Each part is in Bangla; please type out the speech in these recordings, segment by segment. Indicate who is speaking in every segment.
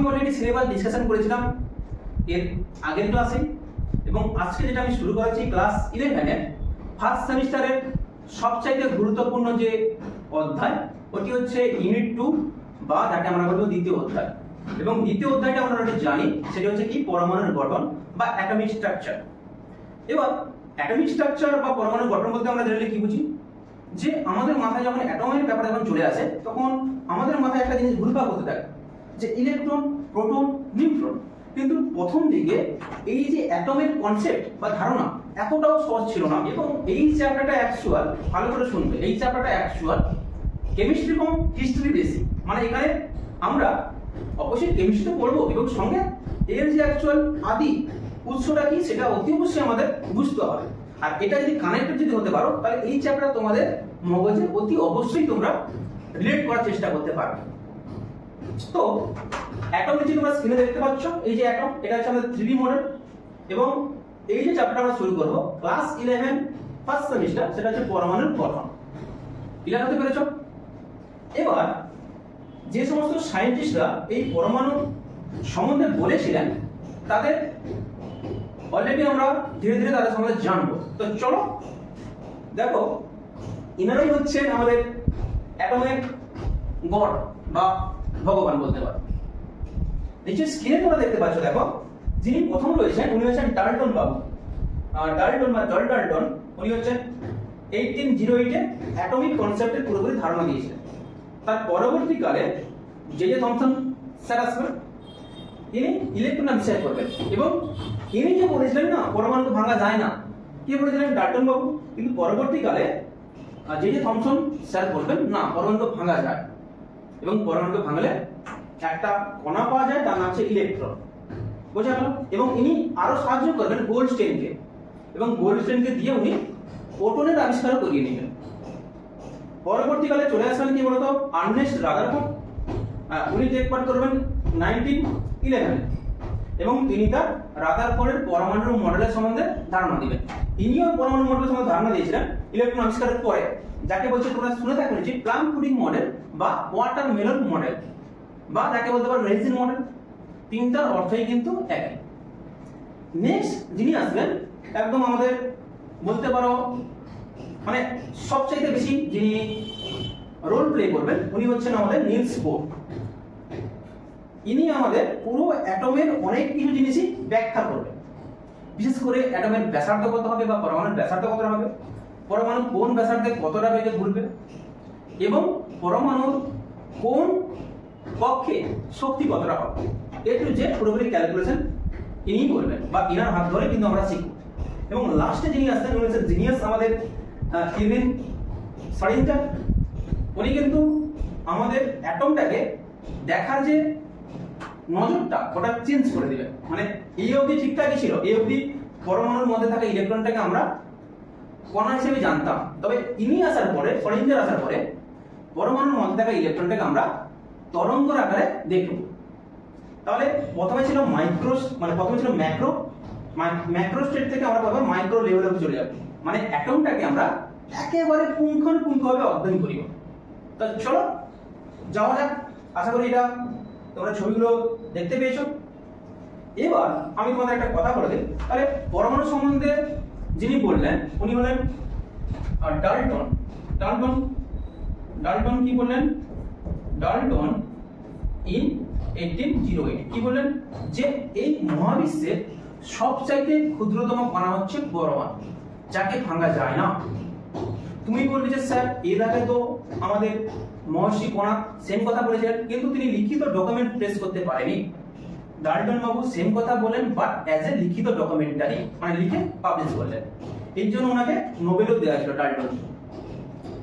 Speaker 1: অলরেডি সিলেবাস ডিসকাশন করেছিলাম এর আগের ক্লাসে, এবং আজকে যেটা আমি শুরু করেছি ক্লাস 11 এর ফার্স্ট সেমিস্টারের সবচাইতে গুরুত্বপূর্ণ যে অধ্যায় ওটি হচ্ছে ইউনিট 2 বা যাকে আমরা বলবো দ্বিতীয় অধ্যায়। এবং দ্বিতীয় অধ্যায়টা আমরা অলরেডি জানি, সেটা হচ্ছে কি পরমাণুর গঠন বা অ্যাটমিক স্ট্রাকচার। এবার অ্যাটমিক স্ট্রাকচার বা পরমাণুর গঠন বলতে আমরা জেনারেলি কি বুঝি, যে আমাদের মাথায় যখন অ্যাটমের ব্যাপার যখন চলে আসে তখন আমাদের মাথায় একটা জিনিস ঘুরপাক হতে থাকে যে ইলেকট্রন, প্রোটন, নিউট্রন। কিন্তু প্রথম দিকে এই যে অ্যাটমের কনসেপ্ট বা ধারণা এতটাও সহজ ছিল না, এবং এই চ্যাপ্টারটা অ্যাকচুয়াল, ভালো করে শুনবে, এই চ্যাপ্টারটা অ্যাকচুয়াল কেমিস্ট্রি কম হিস্ট্রি বেশি। মানে এখানে আমরা অবশ্যই কেমিস্ট্রি পড়বো এবং সঙ্গে এর যে অ্যাকচুয়াল আদি উৎসটা কি সেটা অতি অবশ্যই আমাদের বুঝতে হবে। আর এটা যদি কানেক্টেড যদি হতে পারো তাহলে এই চ্যাপ্টার তোমাদের মগজে অতি অবশ্যই তোমরা রিলেট করার চেষ্টা করতে পারবে। তো অ্যাটম যে তোমরা স্ক্রিনে দেখতে পাচ্ছ, এই যে অ্যাটম, এটা হচ্ছে আমাদের 3D মডেল। এবং এই যে চ্যাপ্টার আমরা শুরু করব ক্লাস 11 ফার্স্ট সেমিস্টার, সেটা হচ্ছে পরমাণুর গঠন। ক্লিয়ার হতে পেরেছো? এবার যে সমস্ত সায়েন্টিস্টরা এই পরমাণু সম্বন্ধে বলেছিলেন তাদের অলরেডি আমরা ধীরে ধীরে তাদের সম্বন্ধে জানবো। তো চলো দেখো, ইনারাই হচ্ছেন আমাদের অ্যাটমের গড বা ভগবান বলতে পারো। নিচে স্ক্রিনে তোমরা দেখতে পাচ্ছ, দেখো যিনি প্রথম রয়েছেন উনি হচ্ছেন ডাল্টন বাবু। ডাল্টন বা জল ডাল্টন, উনি হচ্ছেন 1808 এ অ্যাটমিক কনসেপ্টের পুরোপুরি ধারণা দিয়েছিলেন। তার পরবর্তীকালে জে থমসন স্যার আসবেন, তিনি ইলেকট্রন আবিষ্কার করবেন। এবং ইনি যে বলেছিলেন না পরমাণু ভাঙা যায় না, কি বলেছিলেন ডাল্টন বাবু, কিন্তু পরবর্তীকালে জে থমসন স্যার বলবেন না পরমাণু ভাঙা যায়, এবং পরমাণু ভাঙলে একটা কণা পাওয়া যায়, তার নাম হচ্ছে ইলেকট্রন। বোঝা গেল? এবং ইনি আরো সাহায্য করবেন গোল্ডস্টেইনকে, এবং গোল্ডস্টেইনকে দিয়ে উনি প্রোটনের আবিষ্কার করিয়ে নেবেন। পরবর্তীকালে চলে আসবেন কি বলতো আর্নেস্ট রাদারফোর্ড, উনি টেক পার্ট করবেন 1911, এবং তিনি তার রাদারফোর্ডের পরমাণু মডেলের সম্বন্ধে ধারণা দিবেন। ইনিও পরমাণু মডেলের সম্বন্ধে ধারণা দিয়েছিলেন ইলেকট্রন আবিষ্কারের পরে, যাকে বলছে তোমরা শুনে থাকবে যে প্লাম পুডিং মডেল বা ওয়াটারমেলন মডেল বা যাকে বলতে পারো রেজিন মডেল। তিনটার অর্থই কিন্তু একই। নেক্সট যিনি আসবেন একদম আমাদের বলতে পারো মানে সবচাইতে বেশি যিনি রোল প্লে করবেন উনি হচ্ছেন আমাদের নিলস বোর। ইনি আমাদের পুরো অ্যাটমের অনেক কিছু জিনিসই ব্যাখ্যা করবেন, বিশেষ করে অ্যাটমের ব্যাসার্ধ কত হবে বা পরমাণুর ব্যাসার্ধ কতটা হবে, পরমাণু কোন ব্যাসার্ধে কতটা বেগে ঘুরবে, এবং পরমাণুর কোন কক্ষে শক্তি কতটা হবে, এ টু জেড পুরোপুরি ক্যালকুলেশন ইনি করবেন বা ইনার হাত ধরে কিন্তু আমরা শিখব। এবং লাস্টে যিনি আসছেন উনি হচ্ছেন জিনিয়াস আমাদের ইরভিন শ্রোডিঙ্গার। উনি কিন্তু আমাদের অ্যাটমটাকে দেখার যে নজরটা ওটা চেঞ্জ করে দিবেন। মানে এই অবধি ঠিকঠাকই ছিল, এই অবধি পরমাণুর মধ্যে থাকা ইলেকট্রনটাকে আমরা কণা হিসেবে জানতাম, তবে ইনি আসার পরে, শ্রোডিঙ্গার আসার পরে পরমাণুর মধ্যে থাকা ইলেকট্রনটাকে আমরা তরঙ্গের আকারে দেখব। তাহলে প্রথমে ছিল প্রথমে ছিল ম্যাক্রো স্টেট থেকে আমরা পাবো মাইক্রো লেভেলে চলে যাব। মানে অ্যাটমটাকে আমরা একেবারে পুঙ্খানুপুঙ্খভাবে অধ্যয়ন করি। তো চলো যাওয়া যাক। আশা করি এটা তোমরা ছবিগুলো দেখতে পেয়েছো। এবার আমি তোমাদের একটা কথা বলে দিই। তাহলে পরমাণু সম্বন্ধে যিনি বললেন উনি হলেন ডাল্টন। ডাল্টন কি বললেন? ডাল্টন ইন 1808 কি বললেন যে এই মহাবিশ্বের সবচাইতে ক্ষুদ্রতম কণা হচ্ছে পরমাণু, যাকে ভাঙা যায় না। তুমি বলবে যে স্যার এর আগে তো আমাদের মহর্ষি কণা সেম কথা বলেছিলেন, কিন্তু তিনি লিখিত ডকুমেন্ট প্রেস করতে পারেনি। ডাল্টন বাবু সেম কথা বলেন, বাট অ্যাজ এ লিখিত ডকুমেন্টারি, মানে লিখে পাবলিশ করলেন। এই জন্য ওনাকে নোবেলও দেওয়া ছিল ডাল্টন।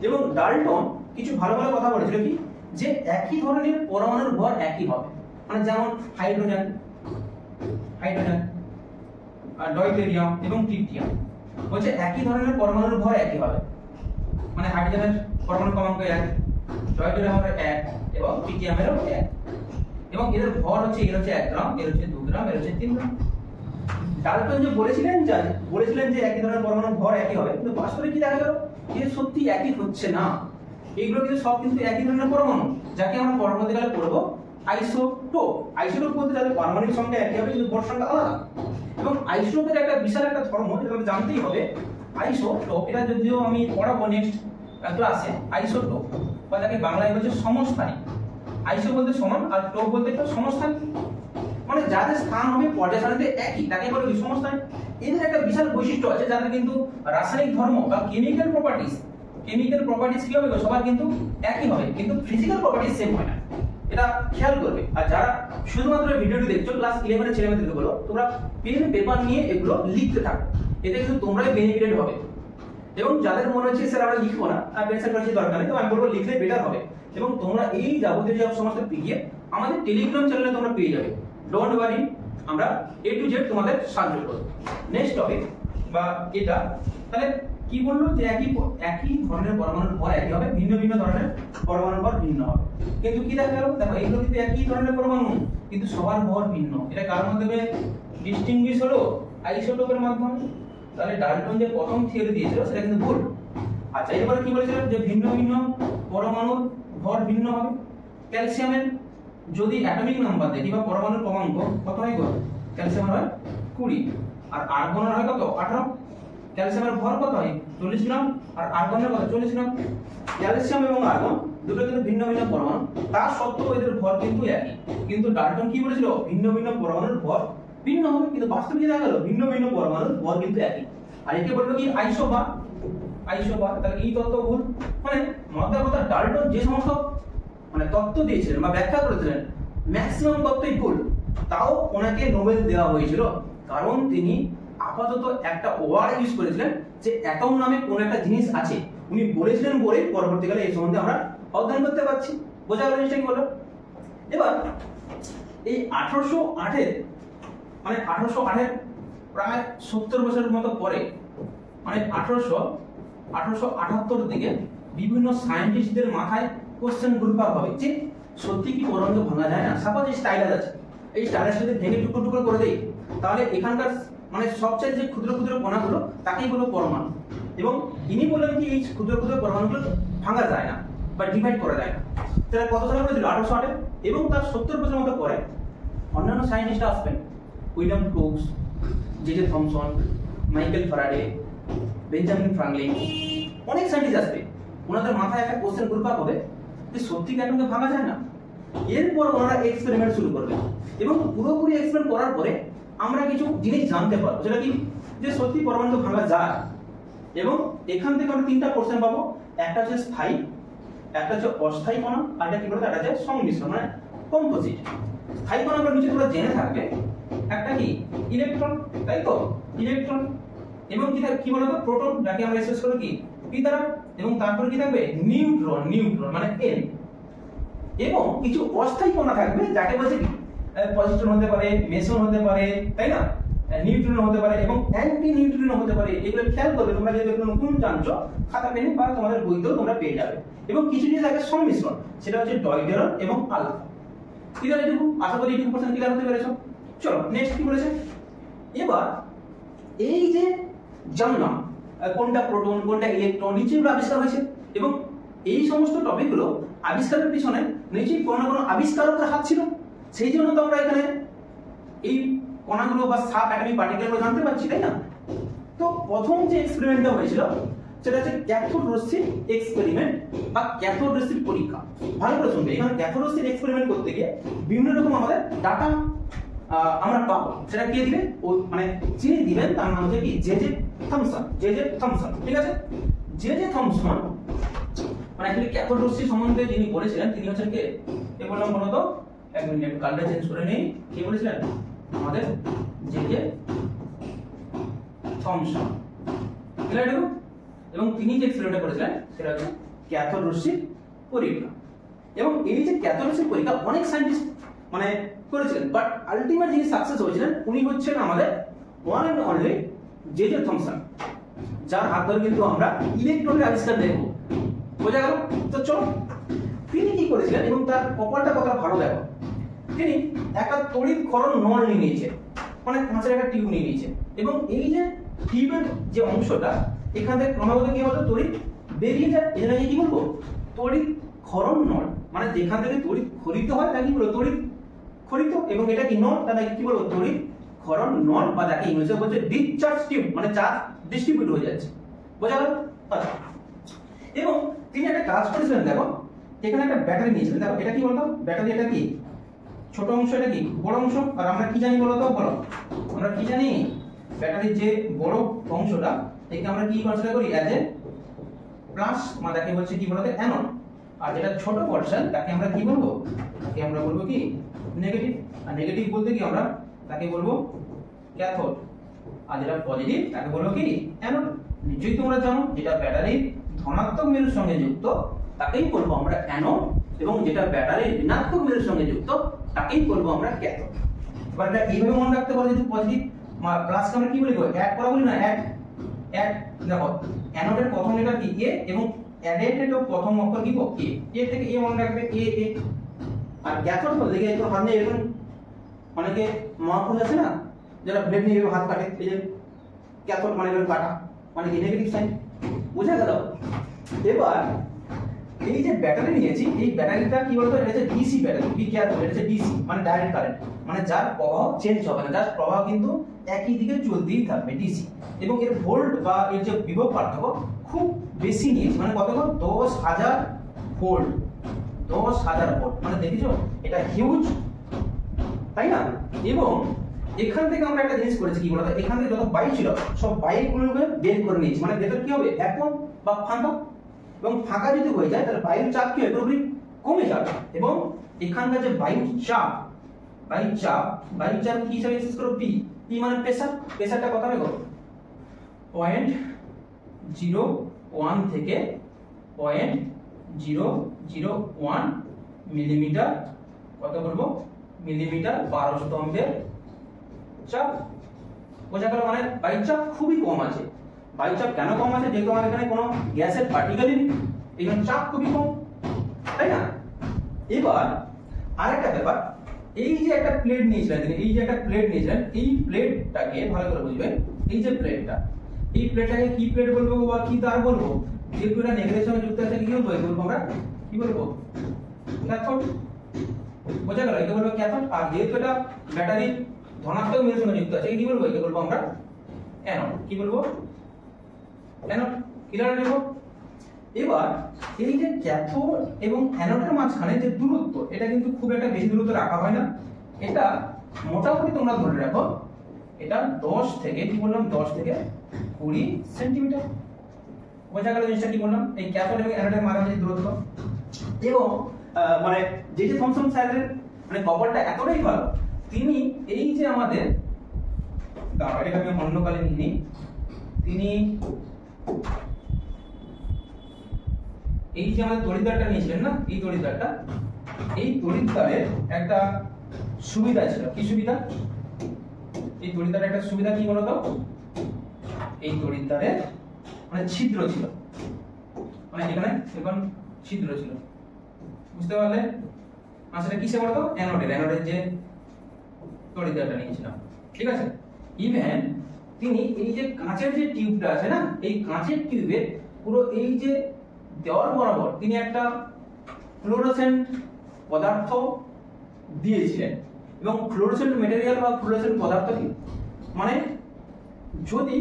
Speaker 1: এবং ডাল্টন কিছু ভালো ভালো কথা বলেছিল কি, যে একই ধরনের পরমাণুর ভর একই হবে। মানে যেমন হাইড্রোজেন আর ডয়টেরিয়াম এবং ট্রিটিয়াম বলছে একই ধরনের পরমাণুর ভর একই হবে। মানে হাইড্রোজেনের পরমাণু ক্রমাঙ্ক 1, ডয়টেরিয়ামের 1 এবং ট্রিটিয়ামেরও 1, এবং এদের ভর হচ্ছে এর হচ্ছে 1 গ্রাম, এর হচ্ছে 2 গ্রাম, এর হচ্ছে 3 গ্রাম। ডাল্টন যে বলেছিলেন যে একই ধরনের পরমাণুর ভর একই হবে, কিন্তু বাস্তবে কি দেখা গেল যে সত্যি একই হচ্ছে না। এইগুলো কিন্তু সব কিন্তু একই ধরনের পরমাণু, যাকে আমরা পরবর্তীকালে পড়বো আইসো আইসোটোপ। আইসোটোপ বলতে যাদের পারমাণবিক সংখ্যা একই হবে কিন্তু ভর সংখ্যা আলাদা। এবং আইসোটোপের একটা বিশাল একটা ধর্ম যেটা জানতেই হবে। আইসোটোপ এটা যদিও আমি পড়াবো নেক্সট ক্লাসে। আইসোটোপ বা যাকে বাংলায় বলছে সমস্থানিক। আইসো বলতে সমান আর টোপ বলতে সমস্থানিক, মানে যাদের স্থান হবে পর্যায় সারণীতে একই তাকে বলে কি সমস্থানিক। এদের একটা বিশাল বৈশিষ্ট্য আছে যাদের কিন্তু রাসায়নিক ধর্ম বা কেমিক্যাল প্রপার্টিজ কি হবে সবার কিন্তু একই হবে, কিন্তু ফিজিক্যাল প্রপার্টিজ সেম হয় না, এটা খেয়াল করবে। আর যারা শুধুমাত্র ভিডিওটি দেখছো ক্লাস 11 এর ছেলেমেয়েদেরকে বলো তোমরা পেন পেপার নিয়ে এগুলো লিখতে থাকো, এতে কিন্তু তোমরাই বেনিফিটেড হবে। এবং যাদের মনে হচ্ছে স্যার আমরা লিখবো না আর পেন্সিল করার দরকার নেই, তো আমি বলবো লিখলে বেটার হবে। এবং তোমরা এই যাবতীয় যে সমস্ত পিডিএফ আমাদের টেলিগ্রাম চ্যানেলে তোমরা পেয়ে যাবে, ডোন্ট ওয়ারি, আমরা A to Z তোমাদের সাহায্য করব। নেক্সট টপিক বা এটা তাহলে কি বললো যে একই ধরনের পরমাণুর ভর একই হবে, ভিন্ন ভিন্ন ধরনের পরমাণুর ভর ভিন্ন হবে। কিন্তু কি দেখা গেল, দেখো এগুলো কিন্তু একই ধরনের পরমাণু কিন্তু সবার ভর ভিন্ন। এটা কার মাধ্যমে ডিস্টিংগুইশ হলো? আইসোটোপের মাধ্যমে। তাহলে ডাল্টন যে প্রথম থিওরি দিয়েছিল সেটা কিন্তু ভুল। আচ্ছা এবারে কি বলেছিলাম যে ভিন্ন ভিন্ন পরমাণুর ভর ভিন্ন হবে। ক্যালসিয়ামের যদি অ্যাটমিক নাম্বার দেখি বা পরমাণুর ক্রমাঙ্ক কত হয় গো? ক্যালসিয়ামের হয় 20 আর আর্গনের হয় কত? 18। ক্যালসিয়ামের ভর কত হয়? 40 গ্রাম আর আর্গনের কত? 40 গ্রাম। ক্যালসিয়াম এবং আর্গন দুটো কিন্তু ভিন্ন ভিন্ন পরমাণু, তা সত্ত্বেও এদের ভর কিন্তু একই। কিন্তু ডাল্টন কি বলেছিল? ভিন্ন ভিন্ন পরমাণুর ভর ভিন্ন হবে, কিন্তু বাস্তবে কি দেখা গেল? ভিন্ন ভিন্ন পরমাণুর ভর কিন্তু একই। আর একে বললো কি আইসোবার। তাহলে এই তত্ত্ব ভুল। মানে মজার কথা, ডাল্টন যে সমস্ত মানে তত্ত্ব দিয়েছিলেন বা ব্যাখ্যা করেছিলেন ম্যাক্সিমাম তত্ত্বই ভুল, তাও ওনাকে নোবেল দেওয়া হয়েছিল কারণ তিনি আপাতত একটা ওয়ার্ড ইউজ করেছিলেন যে অ্যাটম নামে কোন একটা জিনিস আছে, উনি বলেছিলেন বলে পরবর্তীকালে এই সম্বন্ধে আমরা অধ্যয়ন করতে পারছি। বোঝা গেল জিনিসটা কি বলো? এবার এই 1808 মানে 1808 প্রায় 70 বছরের মতো পরে, মানে 1878 দিকে বিভিন্ন সায়েন্টিস্টদের মাথায় কোশ্চেন ঘুরপাক হবে যে সত্যি কি পরমাণু ভাঙা যায় না? সাপোজ এই স্টাইলাস আছে, এই স্টাইলাস যদি ভেঙে টুকরো টুকরো করে দেই তাহলে এখানকার মানে সবচেয়ে যে ক্ষুদ্র ক্ষুদ্র কণাগুলো তাকেই বলো পরমাণু। এবং ইনি বললেন কি এই ক্ষুদ্র ক্ষুদ্র পরমাণুগুলো ভাঙা যায় না বা ডিভাইড করা যায় না। সেটা কত সালে বলেছিল? 1808। এবং তার 70 বছর মতো পরে অন্যান্য সায়েন্টিস্টরা আসবেন, William crooks, J Thomson, Michael Faraday, Benjamin Franklin, অনেক সায়েন্টিস্ট আসবে। ওনাদের মাথায় একটা কোশ্চেন ঘুরপাক হবে যে সত্যি কি অ্যাটমকে ভাঙা যায় না? এরপর ওনারা এক্সপেরিমেন্ট শুরু করবে এবং পুরোপুরি এক্সপেরিমেন্ট করার পরে আমরা কিছু জিনিস জানতে পারবো, সেটা কি যে সত্যি পরমাণু ভাঙা যায়। এবং এখান থেকে আমরা 3টা কোশ্চেন পাবো, একটা হচ্ছে স্থায়ী, একটা হচ্ছে অস্থায়ী কণা, আর একটা কি বলতো একটা হচ্ছে সংমিশ্রণ মানে কম্পোজিট। স্থায়ী কণাগুলো নিচে তোমরা জেনে থাকবে, একটা কি ইলেকট্রন, তাই তো ইলেকট্রন, এবং কি বলতো প্রোটন, যাকে আমরা এক্সপ্রেস করি কি পি দ্বারা, এবং তারপরে কি থাকবে নিউট্রন মানে এন। এবং কিছু অস্থায়ী কণা থাকবে যাকে বলছে কি পজিট্রন হতে পারে, মেসন হতে পারে, তাই না, নিউট্রিনো হতে পারে এবং অ্যান্টি নিউট্রিনো হতে পারে। এগুলো খেয়াল করবে তোমরা, যদি নতুন জানছো খাতা পেনে বা তোমাদের বইতেও তোমরা পেয়ে যাবে। এবং কিছু জিনিস থাকে সংমিশ্রণ, সেটা হচ্ছে ডয়ডেরন এবং আলফা। ক্লিয়ার? এটুকু আশা করি এটুকু পার্সেন্ট ক্লিয়ার হতে পেরেছো। চলো নেক্সট কি বলেছে। এবার এই যে জানলাম কোনটা প্রোটন কোনটা ইলেকট্রন নিচেগুলো আবিষ্কার হয়েছে, এবং এই সমস্ত টপিকগুলো আবিষ্কারের পিছনে নিশ্চয়ই কোনো না কোনো আবিষ্কারকের হাত ছিল। সেই জন্য তো আমরা এখানে এই কণাগুলো বা সাব অ্যাটমিক পার্টিকেলগুলো জানতে পারছি, তাই না? তো প্রথম যে এক্সপেরিমেন্টটা হয়েছিল সেটা হচ্ছে ক্যাথোড রশ্মির এক্সপেরিমেন্ট বা ক্যাথোড রশ্মির পরীক্ষা। ভালো করে শুনবে, এখানে ক্যাথোড রশ্মির এক্সপেরিমেন্ট করতে গিয়ে বিভিন্ন রকম আমাদের ডাটা আমরা পাবো। সেটা কে দিবে? ও মানে যিনি দিবেন তার নাম হচ্ছে কি জে থমসন। ঠিক আছে, জে থমসন মানে অ্যাকচুয়ালি ক্যাথোড রশ্মি সম্বন্ধে যিনি বলেছিলেন তিনি হচ্ছেন কে? কে বললাম বলো তো? এক মিনিট কালটা চেঞ্জ করে নেই। কে বলেছিলেন? আমাদের জে থমসন। ক্লিয়ার? এবং তিনি যে এক্সপেরিমেন্টটা করেছিলেন সেটা হচ্ছে ক্যাথোড রশ্মির পরীক্ষা। এবং এই যে ক্যাথোড রশ্মির পরীক্ষা অনেক সায়েন্টিস্ট মানে করেছিলেন, বাট আলটিমেট যিনি সাকসেস হয়েছিলেন উনি হচ্ছেন আমাদের one and only J Thomson, যার হাত ধরে কিন্তু আমরা ইলেকট্রনের আবিষ্কার দেখব। বোঝা গেল? তো চলো তিনি কি করেছিলেন এবং তার কপালটা কত ভালো দেখো। তিনি একটা তড়িৎ ক্ষরণ নল নিয়ে নিয়েছে, মানে কাঁচের একটা টিউব নিয়ে নিয়েছে, এবং এই যে টিউবের যে অংশটা এখান থেকে ক্রমাগত কি বলতো তড়িৎ বেরিয়ে যায়, এটা কি বলবো তড়িৎ ক্ষরণ নল, মানে যেখান থেকে তড়িৎ ক্ষরিত হয় তাকে কি বলবো তড়িৎ ক্ষরিত, এবং এটা কি নল, তাহলে কি বলবো তড়িৎ ক্ষরণ নল, বা যাকে ইংলিশে বলছে ডিসচার্জ টিউব, মানে চার্জ ডিস্ট্রিবিউট হয়ে যাচ্ছে। বোঝা গেল? আচ্ছা, এবং তিনি একটা কাজ করেছিলেন, দেখো এখানে একটা ব্যাটারি নিয়েছিলেন। দেখো এটা কি বলতো, ব্যাটারি এটা কি ছোট অংশ, এটা কি বড় অংশ, আর আমরা কি জানি বলতো, বলো আমরা কি জানি, ব্যাটারির যে বড় অংশটা একে আমরা কি কনসিডার করি অ্যাজ এ প্লাস, মানে তাকে বলছে কি বলতো অ্যানোড, আর যেটা ছোট পোরশন তাকে আমরা কি বলবো, তাকে আমরা বলবো কি নেগেটিভ, আর নেগেটিভ বলতে কি আমরা তাকে বলবো ক্যাথোড, আর যেটা পজিটিভ তাকে বলবো কি অ্যানোড। নিশ্চয়ই তোমরা জানো যেটা ব্যাটারির ধনাত্মক মেরুর সঙ্গে যুক্ত তাকেই বলবো আমরা অ্যানোড, এবং যেটা ব্যাটারির ঋণাত্মক মেরুর সঙ্গে যুক্ত তাকেই বলবো আমরা ক্যাথোড। এবার এটা এইভাবে মনে রাখতে পারো, যদি পজিটিভ প্লাসকে আমরা কি বলি, অ্যাড করা বলি না, অ্যাড অ্যাড। দেখো অ্যানোডের প্রথম লেটার কি এ, এবং অ্যাডের প্রথম অক্ষর কি এ, এ থেকে এ মনে রাখবে এ এ। আর ক্যাথোড বলতে গিয়ে একটু হাত নিয়ে এরকম, অনেকে মহাপুরুষ আছে না যারা ব্লেড নিয়ে হাত কাটে, এই যে ক্যাথোড মানে এরকম কাটা, মানে কি নেগেটিভ সাইন। বুঝা গেল? এবার এই যে ব্যাটারি নিয়েছি, এই ব্যাটারিটা কি বলতো, এটা হচ্ছে ডিসি ব্যাটারি, বি কেয়ারফুল, এটা হচ্ছে ডিসি মানে ডাইরেক্ট কারেন্ট, মানে যার প্রবাহ চেঞ্জ হবে না, যার প্রবাহ কিন্তু একই দিকে চলতেই থাকবে, ডিসি। এবং এর ভোল্ট বা এর যে বিভব পার্থক্য খুব বেশি নিয়েছি, মানে কত, 10,000 ভোল্ট, 10,000 ভোল্ট, মানে দেখেছো এটা হিউজ, তাই না? এবং এখান থেকে আমরা একটা জিনিস করেছি কি বলতো, এখান থেকে যত বাইক ছিল সব বাইকগুলোকে বের করে নিয়েছি, মানে ভেতর কি হবে একম বা ফাঁকা, এবং ফাঁকা যদি হয়ে যায় তাহলে বায়ুর চাপ কি হবে, পুরোপুরি কমে যাবে। এবং এখানকার যে বায়ুর চাপ কি হিসাবে এক্সেস করো, পি, পি মানে প্রেসার, প্রেসারটা কত হবে গো, 0.01 থেকে 0.001 মিলিমিটার, কত করব মিলিমিটার 12 স্তম্ভের চাপ। বোঝা গেল? মানে বায়ুর চাপ খুবই কম আছে। বায়ুর চাপ কেন কম আছে, যেহেতু আমার এখানে কোনো গ্যাসের পার্টিকেলই নেই, এই জন্য চাপ খুবই কম, তাই না? এবার আরেকটা ব্যাপার, এই যে একটা প্লেট নিয়েছিলেন, এই যে একটা প্লেট নিয়েছিলেন, এই প্লেটটাকে ভালো করে বুঝবেন, এই যে প্লেটটা, এই প্লেটটাকে কি প্লেট বলবো বা কি তার বলবো, যেহেতু এটা নেগেটিভ সঙ্গে যুক্ত আছে কি বলবো, আমরা কি বলবো ক্যাথোড। বোঝা গেল? একে বলবো ক্যাথোড। আর যেহেতু এটা ব্যাটারির ধনাত্মক মেরুর সঙ্গে যুক্ত আছে, কি বলবো, একে বলবো আমরা অ্যানোড। কি বলবো? অ্যানোড। ক্লিয়ার দেব? এবার এই যে ক্যাথোড এবং অ্যানোডের মাঝখানে যে দূরত্ব, এটা কিন্তু খুব একটা বেশি দূরত্ব রাখা হয় না, এটা মোটামুটি তোমরা ধরে রাখো, এটা 10 থেকে কি বললাম, 10 থেকে 20 সেন্টিমিটার। বোঝা গেল জিনিসটা কি বললাম, এই ক্যাথোড এবং অ্যানোডের মাঝামাঝি দূরত্ব। এবং মানে যে থমসন স্যারের মানে কভারটা এতটাই ভালো, তিনি এই যে আমাদের এটাকে আমি অন্য কালে নিই, তিনি এই যে আমাদের তড়িৎদ্বারটা নিয়েছিলেন না, এই তড়িৎদ্বারের একটা সুবিধা ছিল। কি সুবিধা? এই তড়িৎদ্বারের একটা সুবিধা কি বলতো, এই তড়িৎদ্বারের মানে ছিদ্র ছিল, মানে এখানে এখন ছিদ্র ছিল, বুঝতে পারলে? আর সেটা কিসে বলতো, অ্যানোডের যে তড়িৎদ্বারটা নিয়েছিলাম, ঠিক আছে? ইভেন তিনি এই যে কাঁচের যে টিউবটা আছে না, এই কাঁচের টিউবের পুরো এই যে দেওয়াল বরাবর তিনি একটা ফ্লোরোসেন্ট পদার্থ দিয়েছিলেন। এবং ফ্লোরোসেন্ট মেটেরিয়াল বা ফ্লোরোসেন্ট পদার্থ কি, মানে যদি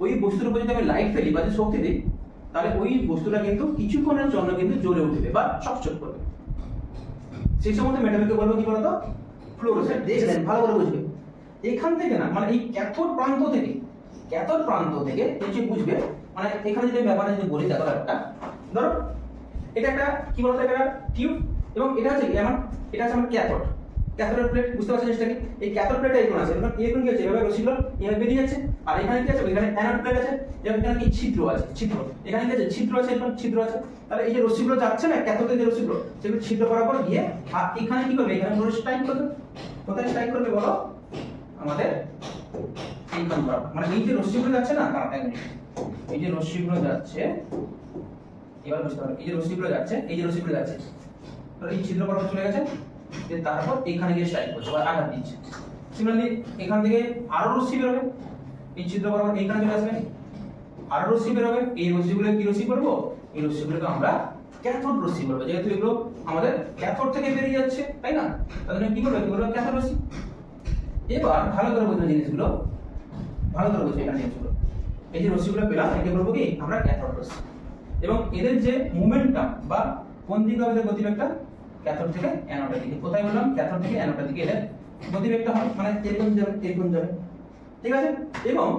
Speaker 1: ওই বস্তুর উপর যদি আমি লাইট ফেলি বা শক্তি দিই, তাহলে ওই বস্তুটা কিন্তু কিছুক্ষণের জন্য কিন্তু জ্বলে উঠবে বা চকচক করবে। সেই সমস্ত মেটালকে বলবো কি বলতো, ফ্লোরোসেন্ট। দেখলেন? ভালো করে বুঝবে। এখান থেকে না, মানে এই ক্যাথোড প্রান্ত থেকে এই যে বুঝবে, মানে এখানে যে ব্যাপারটা যদি বলি, দেখো একটা ধরো এটা একটা কি বলতো, এটা টিউব, এবং এটা হচ্ছে কি আমার, এটা হচ্ছে আমার ক্যাথোডের প্লেট। বুঝতে পারছেন জিনিসটা কি? এই ক্যাথোড প্লেটটা এরকম আছে, এবং এরকম কি আছে, এভাবে রশ্মিগুলো এভাবে বেরিয়ে যাচ্ছে। আর এখানে কি আছে, এখানে অ্যানোড প্লেট আছে, এবং এখানে কি ছিদ্র আছে, এখানে কি আছে, ছিদ্র আছে, এরকম ছিদ্র আছে। তাহলে এই যে রশ্মিগুলো যাচ্ছে না, ক্যাথোডের যে রশ্মিগুলো, সেগুলো ছিদ্র বরাবর গিয়ে আর এখানে কি করবে, এখানে পুরো স্ট্রাইক করবে। কোথায় স্ট্রাইক করবে বলো? আমাদের এইখান বরাবর, মানে এই যে রশ্মিগুলো যাচ্ছে না, এই যে রশ্মিগুলো যাচ্ছে, এবার বুঝতে পারবে, এই যে রশ্মিগুলো যাচ্ছে, তো এই ছিদ্র বরাবর চলে গেছে, তারপর এখানে গিয়ে স্ট্রাইক করছে বা আঘাত দিচ্ছে। সিমিলারলি এখান থেকে আরো রশ্মি বেরোবে, এই ছিদ্র বরাবর এইখানে চলে আসবে, আরো রশ্মি বেরোবে। এই রশ্মিগুলো কি রশ্মি করবো, এই রশ্মিগুলোকে আমরা ক্যাথোড রশ্মি বলবো, যেহেতু এগুলো আমাদের ক্যাথোড থেকে বেরিয়ে যাচ্ছে, তাই না? তাহলে কি বলবো ক্যাথোড রশ্মি। এবার ভালো করে বুঝুন জিনিসগুলো, ভালো করে বুঝুন এখানে জিনিসগুলো। এই যে রশ্মিগুলো পেলাম একে বলবো কি আমরা ক্যাথোড রশ্মি, এবং এদের যে মোমেন্টাম বা কোন দিকে হবে গতিবেগটা, ক্যাথোড থেকে অ্যানোডের দিকে। কোথায় বললাম? ক্যাথোড থেকে অ্যানোডের দিকে এদের গতিবেগটা হয়, মানে এরকম যাবে এরকম যাবে, ঠিক আছে? এবং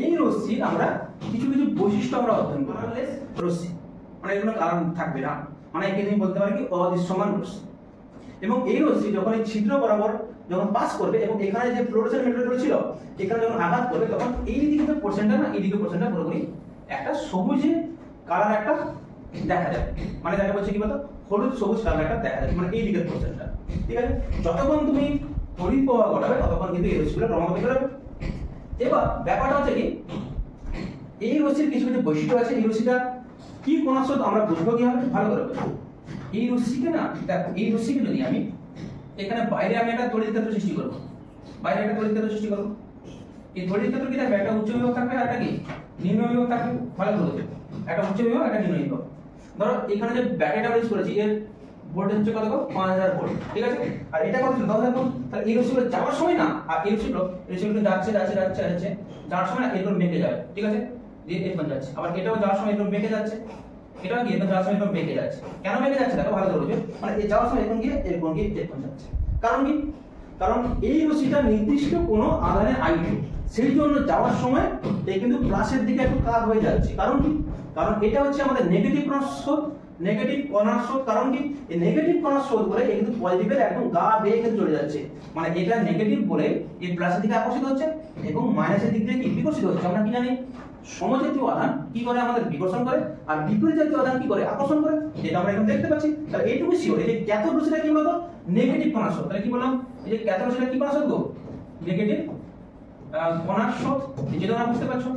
Speaker 1: এই রশ্মি আমরা কিছু কিছু বৈশিষ্ট্য আমরা অধ্যয়ন করব। রশ্মি মানে এর কোনো কারণ থাকবে না, মানে একে তুমি বলতে পারো কি অদৃশ্যমান রশ্মি। এবং এই রশ্মি যখন এই ছিদ্র বরাবর যখন পাস করবে এবং এখানে যে ফ্লোরোসেন্ট মেটেরিয়াল ছিল এখানে যখন আঘাত করবে, তখন এই দিকে যে পোরশনটা না, এই দিকে পোরশনটা পুরোপুরি একটা সবুজে কালার একটা দেখা যাবে, মানে যাকে বলছে কি বলতো হলুদ সবুজ কালার একটা দেখা যাবে, মানে এই দিকের পোরশনটা, ঠিক আছে? যতক্ষণ তুমি তড়িৎ প্রবাহ ঘটাবে ততক্ষণ কিন্তু এই রশ্মিগুলো ক্রমাগত বেড়ে যাবে। এবার ব্যাপারটা হচ্ছে কি, এই রশ্মির কিছু কিছু বৈশিষ্ট্য আছে। এই রশ্মিটা কি কোণার স্রোত আমরা বুঝবো কিভাবে? ভালো করে বুঝবো। এই রশ্মিকে না, দেখো এই রশ্মিকে যদি আমি এখানে বাইরে আমি একটা তড়িৎ ক্ষেত্র সৃষ্টি করব, বাইরে একটা তড়িৎ ক্ষেত্র সৃষ্টি করব। এই তড়িৎ ক্ষেত্র কি থাকবে? একটা উচ্চ বিভব থাকবে আর একটা কি নিম্ন বিভব থাকবে। ভালো করে বুঝো, একটা উচ্চ বিভব একটা নিম্ন বিভব। ধরো এখানে যে ব্যাটারিটা ইউজ করেছি এর ভোল্টেজ হচ্ছে কত? 5000 ভোল্ট, ঠিক আছে? আর এটা কত ছিল? 10000 ভোল্ট। তাহলে এই রশ্মিগুলো যাওয়ার সময় না, আর এই রশ্মিগুলো যাচ্ছে যাচ্ছে যাচ্ছে যাচ্ছে, যাওয়ার সময় না এরকম বেঁকে যাবে, ঠিক আছে? যে এরকম যাচ্ছে, আবার এটাও যাওয়ার সময় এরকম বেঁকে যাচ্ছে, এটাও কি এরকম যাওয়ার সময় এরকম বেঁকে যাচ্ছে। কেন বেঁকে যাচ্ছে দেখো ভালো করে বুঝো, মানে এই যাওয়ার সময় এরকম গিয়ে এরকম যাচ্ছে। কারণ কি? কারণ এই রশ্মিটা নির্দিষ্ট কোনো আধানে আইট, সেই জন্য যাওয়ার সময় এই কিন্তু প্লাসের দিকে একটু কাত হয়ে যাচ্ছে। কারণ কি? কারণ এটা হচ্ছে আমাদের নেগেটিভ কণার স্রোত, নেগেটিভ কণার স্রোত। কারণ কি? এই নেগেটিভ কণার স্রোত বলে এই কিন্তু পজিটিভের একদম গা বেয়ে কিন্তু চলে যাচ্ছে, মানে এটা নেগেটিভ বলে এই প্লাসের দিকে আকর্ষিত হচ্ছে এবং মাইনাসের দিক দিয়ে কি বিকর্ষিত হচ্ছে। আমরা কি জানি? সমজাতীয় আধান কি করে আমাদের বিকর্ষণ করে, আর বিপরীত জাতীয় আধান কি করে আকর্ষণ করে, এটা আমরা এখন দেখতে পাচ্ছি। তাহলে এইটুকু শিওর, এই যে ক্যাথোড রশ্মিটা কি বলতো নেগেটিভ কণার স্রোত। তাহলে কি বললাম? এই যে ক্যাথোড রশ্মিটা কি কণার স্রোত গো? নেগেটিভ কণার স্রোত। এই যে তোমরা বুঝতে পারছো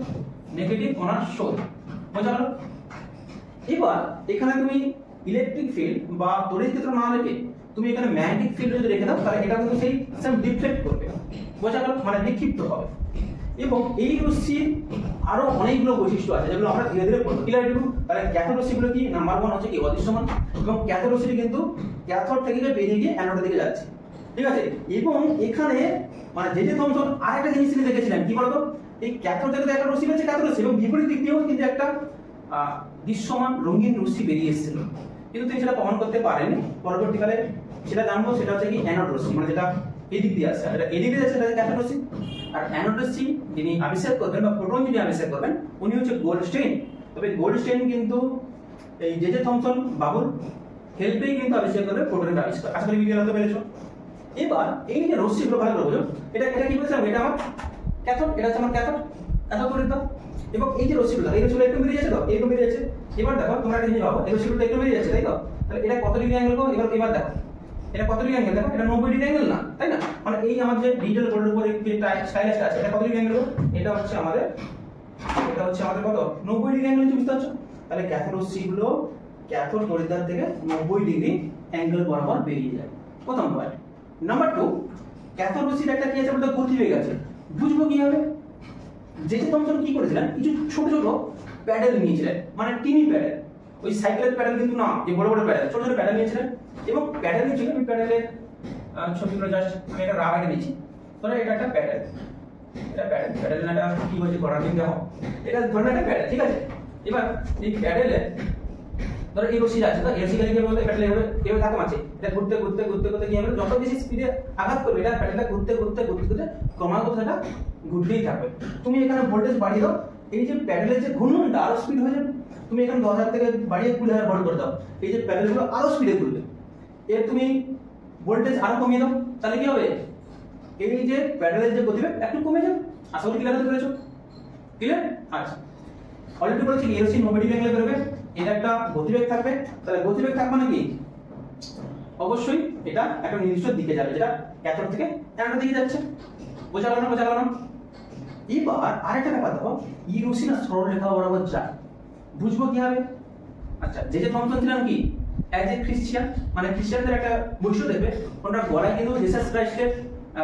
Speaker 1: নেগেটিভ কণার স্রোত, বোঝা গেল? এবার এখানে তুমি ইলেকট্রিক ফিল্ড বা তড়িৎ ক্ষেত্র না রেখে তুমি এখানে ম্যাগনেটিক ফিল্ড যদি রেখে দাও, তাহলে এটা কিন্তু সেই সেম ডিফ্লেক্ট করবে, বোঝা গেল? মানে বিক্ষিপ্ত হবে। এবং এই রশ্মির আরো অনেকগুলো বৈশিষ্ট্য আছে যেগুলো আমরা ধীরে ধীরে পড়ব। ক্লিয়ার এটুকু? তাহলে ক্যাথোড রশ্মিগুলো কি? নাম্বার 1 হচ্ছে কি অদৃশ্যমান, এবং ক্যাথোড রশ্মি কিন্তু ক্যাথোড থেকে বেরিয়ে গিয়ে অ্যানোডের দিকে যাচ্ছে, ঠিক আছে? এবং এখানে মানে জে থমসন আরেকটা জিনিস তিনি দেখেছিলেন, কি বলতো? এই ক্যাথোড থেকে একটা রশ্মি আছে, ক্যাথোড রশ্মি, এবং বিপরীত দিক দিয়েও কিন্তু একটা দৃশ্যমান রঙিন রশ্মি বেরিয়ে এসেছিল, কিন্তু তিনি সেটা প্রমাণ করতে পারেননি। পরবর্তীকালে সেটা জানবো, সেটা হচ্ছে কি অ্যানোড রশ্মি, মানে যেটা এদিক দিয়ে আসছে, এটা এদিক দিয়ে আসছে, এটা ক্যাথোড রশ্মি। আর অ্যানোড রশ্মি যিনি আবিষ্কার করবেন বা প্রোটন যিনি আবিষ্কার করবেন উনি হচ্ছে গোল্ডস্টেইন। তবে গোল্ডস্টেইন কিন্তু এই জে থমসন বাবুর হেল্পেই কিন্তু আবিষ্কার করবে প্রোটনের আবিষ্কার। আশা করি ভিডিও হতে পেরেছো। এবার এই যে রশ্মিগুলো ভালো করে বোঝো, এটা কি বলছিলাম? এটা আমার ক্যাথোড, এটা হচ্ছে আমার ক্যাথোড তড়িৎ। এবং এই যে রশ্মিগুলো, এই রশ্মিগুলো একটু বেরিয়ে যাচ্ছে তো, এইরকম বেরিয়ে যাচ্ছে। এবার দেখো তোমরা একটা জিনিস ভাবো, এই রশ্মিগুলো একটু বেরিয়ে যাচ্ছে, তাই তো? তাহলে এটা কত ডিগ্রি অ্যাঙ্গেল গো? এবার দেখো এটা কত ডিগ্রি অ্যাঙ্গেল? দেখো এটা 90 ডিগ্রি অ্যাঙ্গেল না, তাই না? মানে এই আমার যে ডিটেল বোর্ডের উপরে যে স্টাইলাসটা আছে এটা কত ডিগ্রি অ্যাঙ্গেল গো? এটা হচ্ছে আমাদের কত 90 ডিগ্রি অ্যাঙ্গেল, বুঝতে পারছো? তাহলে ক্যাথোড রশ্মিগুলো ক্যাথোড তড়িৎদ্বার থেকে 90 ডিগ্রি অ্যাঙ্গেল বরাবর বেরিয়ে যায়, প্রথম পয়েন্ট। নাম্বার 2, ক্যাথোড রশ্মির একটা কি আছে বলতে গতিবেগ আছে। বুঝবো কিভাবে? জে থমসন কি করেছিলেন, কিছু ছোট ছোট প্যাডেল নিয়েছিলেন, মানে টিনি প্যাডেল, ওই সাইকেলের প্যাডেল কিন্তু না, যে বড় বড় প্যাডেল, ছোট ছোট প্যাডেল নিয়েছিলেন। এবং প্যাডেল নিয়েছিলেন, ওই প্যাডেলের ছবিগুলো জাস্ট আমি একটা রাগ এনে দিচ্ছি। ধরো এটা একটা প্যাডেল, এটা প্যাডেল না, এটা কি হয়েছে করার দিন দেখো, এটা ধরো একটা প্যাডেল, ঠিক আছে? এবার এই প্যাডেলে ধরো এই রশি আছে, তো এই রশি গেলে বলতে প্যাডেল এভাবে ধাক্কা মারছে, এটা ঘুরতে ঘুরতে ঘুরতে ঘুরতে কি হবে, যত বেশি স্পিডে আঘাত করবে এটা প্যাডেলটা ঘুরতে ঘুরতে ঘুরতে ঘুরতে ক্রমাগত এটা ঘুরতেই থাকবে। তুমি এখানে ভোল্টেজ বাড়িয়ে দাও, এই যে প্যাডেলের যে ঘূর্ণনটা আরো স্পিড হয়ে যাবে। তুমি এখানে 10,000 থেকে বাড়িয়ে 20,000 ভোল্ট করে দাও, এই যে প্যাডেলগুলো আরো স্পিডে ঘুরবে। এর তুমি ভোল্টেজ আরো কমিয়ে দাও, তাহলে কি হবে, এই যে প্যাডেলের যে গতিবেগ একটু কমে যাবে। আশা করি ক্লিয়ার হতে পেরেছো? ক্লিয়ার? আচ্ছা, অলরেডি বলেছি এই রশ্মি 90 ডিগ্রি অ্যাঙ্গেলে বেরোবে, এর একটা গতিবেগ থাকবে। তাহলে গতিবেগ থাকবে মানে কি, অবশ্যই এটা একটা নির্দিষ্ট দিকে যাবে, যেটা ক্যাথোড থেকে অ্যানোডের দিকে যাচ্ছে। বোঝা গেল না? বোঝা গেল না? এবার আরেকটা ব্যাপার দেখো, এই রশ্মি না সরলরেখা বরাবর যায়, বুঝবো কিভাবে? আচ্ছা, জে থমসন ছিলেন কি অ্যাজ এ খ্রিস্টান, মানে খ্রিস্টানদের একটা বৈশিষ্ট্য দেখবে, ওনারা গলায় কিন্তু জিসাস ক্রাইস্টের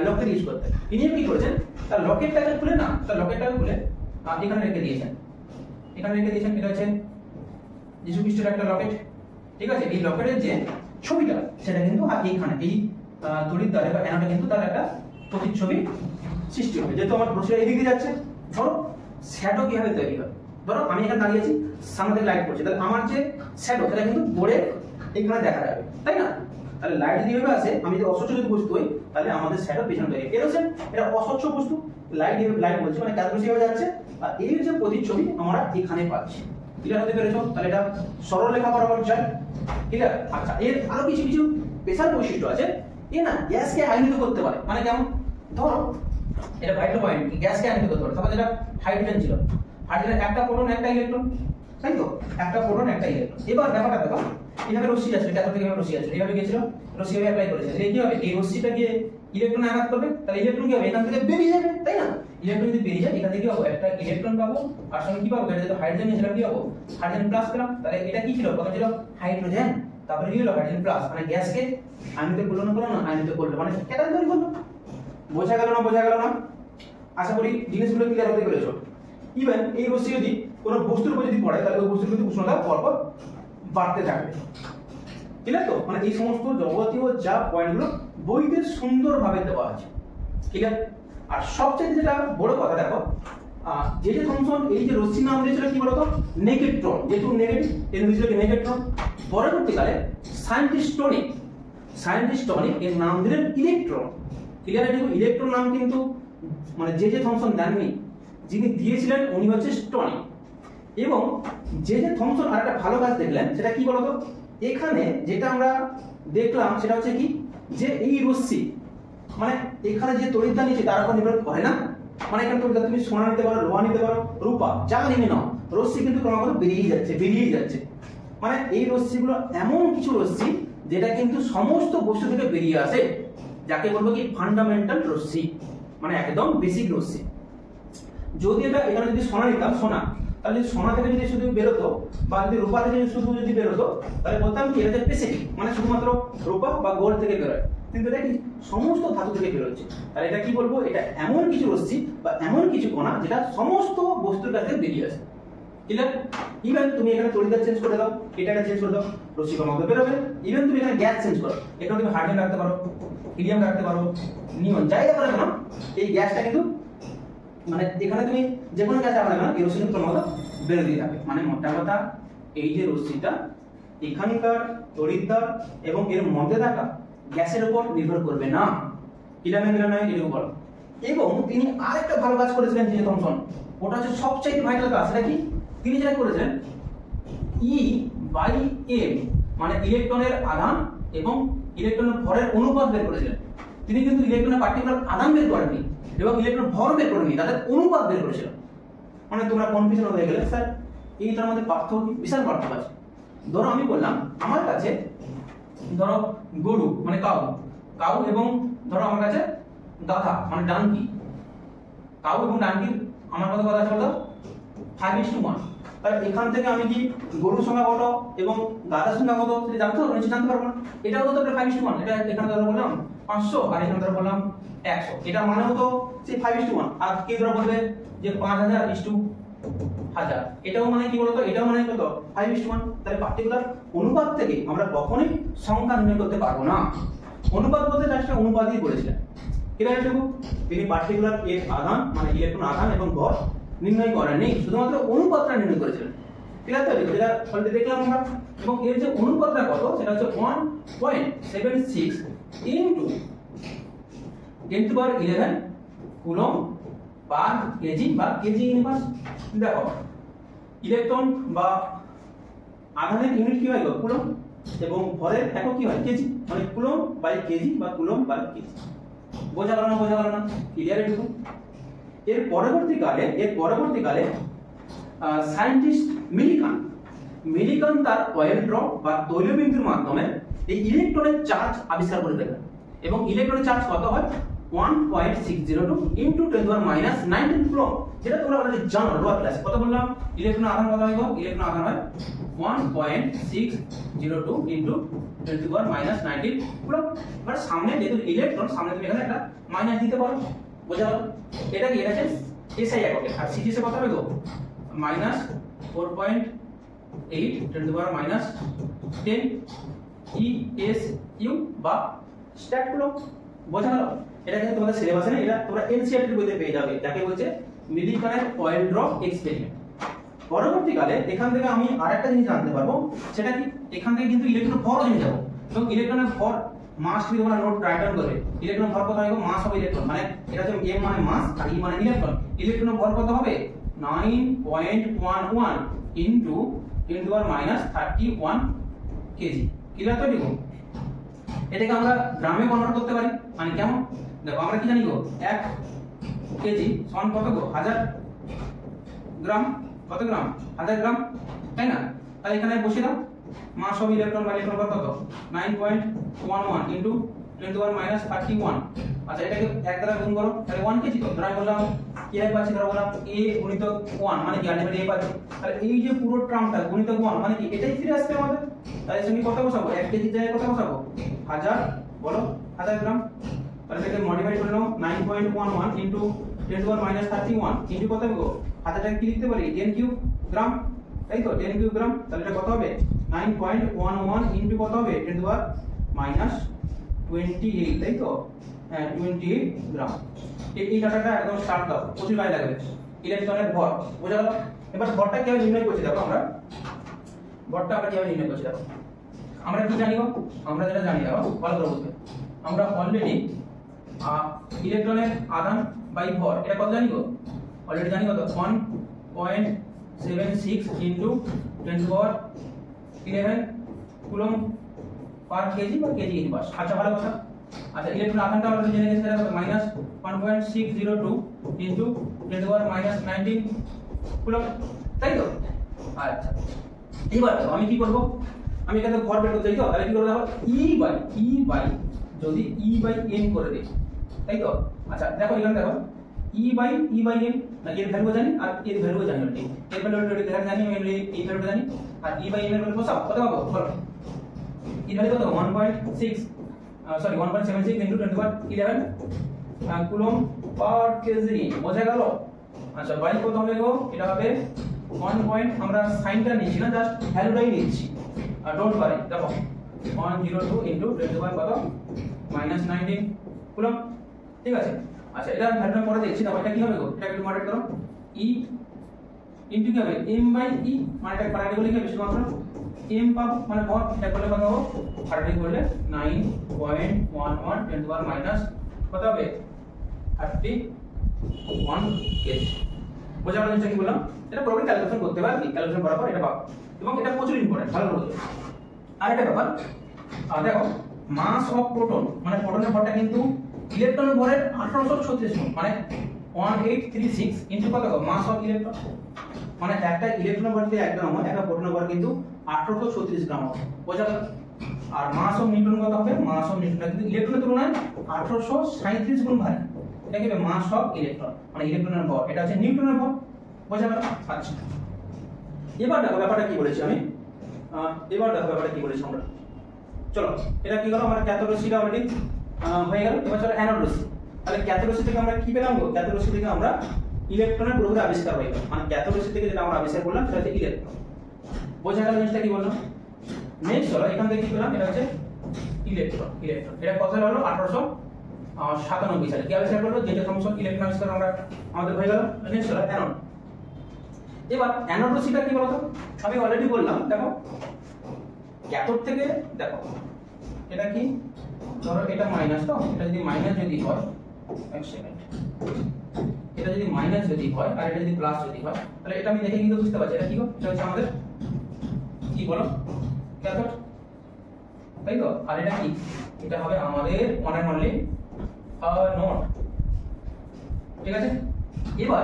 Speaker 1: লকেট ইউজ করতেন। ইনি কি করেছেন, তার লকেটটাকে খুলে না, তার লকেটটাকে খুলে এখানে রেখে দিয়েছেন, এখানে রেখে দিয়েছেন। এটা হচ্ছে যিশু খ্রিস্টের একটা লকেট, ঠিক আছে, এই লকেটের যে ছবিটা সেটা কিন্তু এইখানে এই তড়িৎদ্বারে বা অ্যানোডে কিন্তু তার একটা প্রতিচ্ছবি সৃষ্টি হবে। যেহেতু আমার রশ্মি এদিকে যাচ্ছে, ধরো শ্যাডো কিভাবে তৈরি হয়, ধরো আমি এখানে দাঁড়িয়েছি, সামনে থেকে লাইট পড়ছে, তাহলে আমার যে শ্যাডো সেটা কিন্তু বোর্ডে এখানে দেখা যাবে, তাই না? তাহলে লাইট যদি এভাবে আসে, আমি যদি অস্বচ্ছ যদি বস্তু হই, তাহলে আমাদের শ্যাডো পেছনে তৈরি। এরকম এটা অস্বচ্ছ বস্তু, লাইট বলছে মানে ক্যালকুলেশন হয়ে যাচ্ছে, আর এই যে প্রতিচ্ছবি আমরা এখানে পাচ্ছি। ক্লিয়ার হতে পেরেছো? তাহলে এটা সরল রেখা বরাবর যায়। ক্লিয়ার? আচ্ছা, এর আরো কিছু কিছু স্পেশাল বৈশিষ্ট্য আছে। এ না গ্যাসকে আয়নিত করতে পারে, মানে কেমন? ধরো এটা ভাইটাল পয়েন্ট, গ্যাসকে আয়নিত করতে পারে। তারপর যেটা হাইড্রোজেন ছিল, হাইড্রোজেন একটা প্রোটন একটা ইলেকট্রন, তাই তো? একটা প্রোটন একটা ইলেকট্রন। এবার ব্যাপারটা দেখো, এইভাবে রশ্মি আছে, ক্যাথোড থেকে রশ্মি আছে, এইভাবে গিয়েছিল, রশ্মি ভাবে অ্যাপ্লাই করেছে, এই কি হবে? এই রশ্মিটা গিয়ে ইলেকট্রনে আঘাত করবে, তাহলে ইলেকট্রন কি হবে? এখান থেকে বেরিয়ে যাবে, তাই না? ইলেকট্রন যদি বেরিয়ে যায়, এখান থেকে কি হবে? একটা ইলেকট্রন পাবো, আর সঙ্গে কি পাবো? এটা যেটা হাইড্রোজেন ছিল কি পাবো? হাইড্রোজেন প্লাস পেলাম। তাহলে এটা কি ছিল? প্রথমে ছিল হাইড্রোজেন, তারপরে কি হলো? হাইড্রোজেন প্লাস, মানে গ্যাসকে আয়নিত করলো না, আয়নিত করলো, মানে ক্যাটায়ন তৈরি করলো। বোঝা গেল না? বোঝা গেল না? আশা করি জিনিসগুলো ক্লিয়ার হতে পেরেছো। ইভেন এই রশ্মি যদি কোনো বস্তুর উপর যদি পড়ে, তাহলে ওই বস্তুর কিন্তু উষ্ণতা পরপর বাড়তে থাকবে। ক্লিয়ার তো? মানে এই সমস্ত যাবতীয় যা পয়েন্টগুলো বইতে সুন্দরভাবে দেওয়া আছে। ক্লিয়ার? আর সবচেয়ে যেটা বড় কথা দেখো, যে থমসন এই যে রশ্মির নাম দিয়েছিল কি বলতো? নেগেট্রন। যেহেতু নেগেটিভ, এর দিয়েছিল কি নেগেট্রন। পরবর্তীকালে সায়েন্টিস্টনিক এর নাম দিলেন ইলেকট্রন। ক্লিয়ার? দেখো ইলেকট্রন নাম কিন্তু মানে যে থমসন দেননি, যিনি দিয়েছিলেন উনি হচ্ছে স্টনিক। এবং যে থমসন আরেকটা ভালো কাজ দেখলেন, সেটা কি বলতো? এখানে যেটা আমরা দেখলাম সেটা হচ্ছে কি, যে এই রশ্মি মানে এখানে যে তড়িৎদ্বার নিচে তার উপর নির্ভর করে না, মানে এখানে তড়িৎদ্বার তুমি সোনা নিতে পারো, লোহা নিতে পারো, রূপা, যা নিয়ে নাও, রশ্মি কিন্তু ক্রমাগত বেরিয়েই যাচ্ছে। মানে এই রশ্মিগুলো এমন কিছু রশ্মি যেটা কিন্তু সমস্ত বস্তু থেকে বেরিয়ে আসে, যাকে বলবো কি ফান্ডামেন্টাল রশ্মি, মানে একদম বেসিক রশ্মি। যদি এটা এখানে যদি সোনা নিতাম, সোনা, তাহলে সোনা থেকে যদি শুধু বেরোতো, বা যদি রূপা থেকে শুধু যদি বেরোতো, তাহলে বলতাম কি এটা স্পেসিফিক, মানে শুধুমাত্র রূপা বা গোল্ড থেকে বেরোয়। কিন্তু এটা কি সমস্ত ধাতু থেকে বেরোচ্ছে। তাহলে এটা কি বলবো? এটা এমন কিছু রশ্মি বা এমন কিছু কণা যেটা সমস্ত বস্তুর কাছে বেরিয়ে আসে। ক্লিয়ার? ইভেন তুমি এখানে তড়িৎদ্বার চেঞ্জ করে দাও, এটা চেঞ্জ করে দাও, রশ্মি ক্রমাগত বেরোবে। ইভেন তুমি এখানে গ্যাস চেঞ্জ করো, এখানে তুমি হাইড্রোজেন রাখতে পারো, হিলিয়াম রাখতে পারো, নিয়ন, যাই রাখো না, এই গ্যাসটা কিন্তু মানে এখানে তুমি যে কোনো গ্যাস রাখো না, এই রশ্মি কিন্তু ক্রমাগত বেরোতেই থাকবে। মানে মোটা কথা, এই যে রশ্মিটা এখানকার তড়িৎদ্বার এবং এর মধ্যে থাকা গ্যাসের উপর নির্ভর করবে না। ক্লিয়ার নয় এর উপর। এবং তিনি আরেকটা ভালো কাজ করেছিলেন যে থমসন, ওটা হচ্ছে সবচেয়ে ভাইটাল কাজ। সেটা কি? তিনি যেটা করেছেন E/m, মানে ইলেকট্রনের আধান এবং ইলেকট্রনের ভরের অনুপাত বের করেছিলেন। তিনি কিন্তু ইলেকট্রনের পার্টিকুলার আধান বের করেননি এবং ইলেকট্রন ভর বের করেননি, তাদের অনুপাত বের করেছিলেন। মানে তোমরা কনফিউশন হয়ে গেলে, স্যার এইটার মধ্যে পার্থক্য কি? বিশাল পার্থক্য আছে। ধরো আমি বললাম আমার কাছে, ধরো গরু মানে কাউ এবং ধরো আমার কাছে গাধা মানে ডানকি। কাউ এবং ডানকির আমার কত কথা আছে বলতো? 5:1। তাহলে এখান থেকে আমি কি গরুর সংখ্যা কত এবং গাধার সংখ্যা কত সেটা জানতে পারবো? নিশ্চয়ই জানতে পারবো না। এটাও তো 5:1। এটা এখানে ধরো বললাম 500 আর এখানে ধরো বললাম 100। এটা মানে হতো সেই 5:1। আর কি ধরো বলবে যে 5000:1000, এটাও মানে কি বলতো? এটাও মানে কত? 5:1। তাহলে পার্টিকুলার অনুপাত থেকে আমরা কখনোই সংখ্যা নির্ণয় করতে পারবো না। অনুপাত বলতে জাস্ট অনুপাতই বলেছিলেন। ক্লিয়ার? তিনি পার্টিকুলার এর আধান মানে ইলেকট্রন আধান এবং ভর নির্ণয় করেননি, শুধুমাত্র অনুপাতটা নির্ণয় করেছিলেন। ক্লিয়ার তো? যেটা অলরেডি দেখলাম আমরা। এবং এর যে অনুপাতটা কত, সেটা হচ্ছে 1.76 ইনটু 10⁻11 কুলম্ব পার কেজি বা কেজি ইনভার্স। দেখো ইলেকট্রন বা আধানের ইউনিট কি হয়? কুলম্ব, এবং ভরের একক কি হয়? কেজি, মানে কুলম্ব বাই কেজি বা কুলম্ব বাই কেজি। বোঝা গেল না? ক্লিয়ার? এটুকু। এর পরবর্তীকালে সায়েন্টিস্ট মিলিকান তার অয়েল ড্রপ বা তৈলবিন্দুর মাধ্যমে এই ইলেকট্রনের চার্জ আবিষ্কার করে দেবেন। এবং ইলেকট্রনের চার্জ কত হয়? 1.602 ইনটু 10⁻19 কুলম্ব, যেটা তোমরা অলরেডি জানো লোয়ার ক্লাসে। কত বললাম? ইলেকট্রন আধান কত হয়? ইলেকট্রন আধান হয় 1.602 ইনটু 10⁻19 কুলম্ব। মানে সামনে যেহেতু ইলেকট্রন, সামনে তুমি এখানে একটা মাইনাস দিতে পারো। বোঝা গেল? এটা কি? এটা হচ্ছে এসআই এককে। আর সিজিএস এ কত হবে গো? -4.0 8 10 to the power minus 10 ESU বা স্ট্যাট কুলম্ব। বোঝা গেল? এটা কিন্তু তোমাদের সিলেবাসে না, এটা তোমরা এনসিইআরটি বইতে পেয়ে যাবে, যাকে বলছে মিলিকানের অয়েল ড্রপ এক্সপেরিমেন্ট। পরবর্তীকালে এখান থেকে আমি আরেকটা জিনিস জানতে পারবো, সেটা কি এখান থেকে কিন্তু ইলেকট্রন ভরও জেনে যাবো, এবং ইলেকট্রনের ভর মাস কি তোমরা নোট রাইট ডাউন করবে। ইলেকট্রন ভর কত হবে? মাস অফ ইলেকট্রন, মানে এটা হচ্ছে m মানে মাস আর e মানে ইলেকট্রন। ইলেকট্রনের ভর কত হবে? 9.11 into 10 to the power minus 31 KG. Clear তো? দেখো এটাকে আমরা গ্রামে কনভার্ট করতে পারি, মানে কেমন? দেখো আমরা কি জানি গো, 1 কেজি সমান কত গো? 1000 গ্রাম। কত গ্রাম? 1000 গ্রাম, তাই না? তাহলে এখানে বসিয়ে দাও, মাস অফ ইলেকট্রন বা ইলেকট্রন কত? 9.11 into 10 to the power minus 31। আচ্ছা এটাকে 1 দ্বারা গুণ করো, তাহলে 1 কেজি। তো ধরা বললাম কি হয় পাচ্ছি, ধরা বললাম a গুণিতক 1 মানে কি আলটিমেটলি a পাচ্ছি। তাহলে এই যে পুরো টার্মটা গুণিতক 1 মানে কি এটাই ফিরে আসবে আমাদের। তাহলে এখানে কত বসাবো? 1 কেজি জায়গায় কত বসাবো? 1000, বলো 1000 গ্রাম। তাহলে এটাকে মডিফাই করে নাও, 9.11 into 10 to the power minus 31 into কত হবে গো? 1000 টাকে কি লিখতে পারি? 10 কিউব গ্রাম, তাই তো? 10 কিউব গ্রাম। তাহলে এটা কত হবে? 9.11 ইনটু কত হবে? 10 to the power minus 28, তাই তো? হ্যাঁ 28 গ্রাম। এই ডাটাটা একদম স্টার্ট দাও, প্রচুর কাজে লাগবে। ইলেকট্রনের ভর বোঝা গেল? এবার ভরটা কিভাবে নির্ণয় করছি দেখো, আমরা ভরটা আমরা কিভাবে নির্ণয় করছি দেখো। আমরা কি জানি গো? আমরা যেটা জানি দেখো ভালো করে বুঝবে। আমরা অলরেডি ইলেকট্রনের আধান বাই ভর এটা কত জানি গো? অলরেডি জানি কত? 1.76 into 10 to the power 11 coulomb per KG বা কেজি ইনভার্স। আচ্ছা ভালো কথা। আচ্ছা ইলেকট্রন আধানটা আমরা জেনে গেছি, সেটা কত? -1.602 into 10 to the power minus 19 coulomb, তাই তো? আচ্ছা এবার আমি কি করব? আমি এখানে ভর বের করতে চাই, তো তাহলে কি করব দেখো, E বাই যদি E বাই n করে দিই, তাই তো? আচ্ছা দেখো এখানে দেখো E বাই n, না এর ভ্যালু জানি আর এর ভ্যালু জানি, ঠিক? এর ভ্যালু দেখেন জানি, আমি এই ভ্যালু জানি, আর E বাই n এর ভ্যালু বসাও, কত পাবো বলো? এর ভ্যালু কত? 1.76 into 10 to the power 11 coulomb per KG. বোঝা গেল? আচ্ছা বাই কত হবে গো? এটা হবে 1. আমরা সাইনটা নিচ্ছি না, জাস্ট ভ্যালুটাই নিচ্ছি, আর ডোন্ট ওয়ারি। দেখো 102 ইনটু 10 to the power কত? -19 কুলম্ব, ঠিক আছে? আচ্ছা এটা ভ্যালুটা পরে দেখছি, দেখো এটা কি হবে গো? এটা একটু মডেট করো, E ইনটু কি হবে? m বাই e, মানে এটা পারাটি করলে কি বেশি মাত্রা m পাবো, মানে ভর এটা করলে কত হবে? পারাটি করলে 9.11 10 to the power মাইনাস কত হবে? 31 কেজি। বোঝা গেল জিনিসটা কি বললাম? এটা পুরোপুরি ক্যালকুলেশন করতে হবে, আর কি ক্যালকুলেশন করার পর এটা পাবো, এবং এটা প্রচুর ইম্পর্টেন্ট, ভালো করে বুঝো। আর একটা ব্যাপার দেখো, মাস অফ প্রোটন মানে প্রোটনের ভরটা কিন্তু ইলেকট্রনের ভরের 1836 গুণ, মানে 1836 ইনটু কত গো? মাস অফ ইলেকট্রন, মানে একটা ইলেকট্রনের ভর যদি 1 গ্রাম হয়, একটা প্রোটনের ভর কিন্তু 1836 গ্রাম হবে। বোঝা গেল? আর মাস অফ নিউটন কত হবে? মাস অফ নিউটনটা কিন্তু ইলেকট্রনের তুলনায় 1837 গুণ ভারী। এটা কি হবে? মাস অফ ইলেকট্রন, মানে ইলেকট্রনের ভর, এটা হচ্ছে নিউটনের ভর। বোঝা গেল? আচ্ছা এবার দেখো ব্যাপারটা কি বলেছি আমি, আমরা চলো এটা কি হলো, আমরা ক্যাথোড রশ্মিটা অলরেডি হয়ে গেল। এবার চলো অ্যানোড রশ্মি। তাহলে ক্যাথোড রশ্মি থেকে আমরা কি পেলাম গো? ক্যাথোড রশ্মি থেকে আমরা ইলেকট্রনের পুরোপুরি আবিষ্কার হয়ে গেল, মানে ক্যাথোড রশ্মি থেকে যেটা আমরা আবিষ্কার করলাম সেটা হচ্ছে ইলেকট্রন। বোঝা গেল জিনিসটা কি বললাম? নেক্সট চলো এখান থেকে কি পেলাম, এটা হচ্ছে ইলেকট্রন। এটা কত সালে হলো? 1897 সালে কি আবিষ্কার করলো? যেটা সমস্ত ইলেকট্রন আবিষ্কার আমরা আমাদের হয়ে গেল। নেক্সট চলো অ্যানোড। এবার অ্যানোড রশ্মিটা কি বলতো? আমি অলরেডি বললাম, দেখো ক্যাথোড থেকে দেখো এটা কি, ধরো এটা মাইনাস, তো এটা যদি মাইনাস যদি হয়, এক সেকেন্ড, এটা যদি মাইনাস যদি হয় আর এটা যদি প্লাস যদি হয়, তাহলে এটা আমি দেখে কিন্তু বুঝতে পারছি এটা কি গো? এটা হচ্ছে আমাদের কি বলো? ক্যাথোড, তাই তো? আর এটা কি? এটা হবে আমাদের ওয়ান এন্ড অনলি নোট, ঠিক আছে? এবার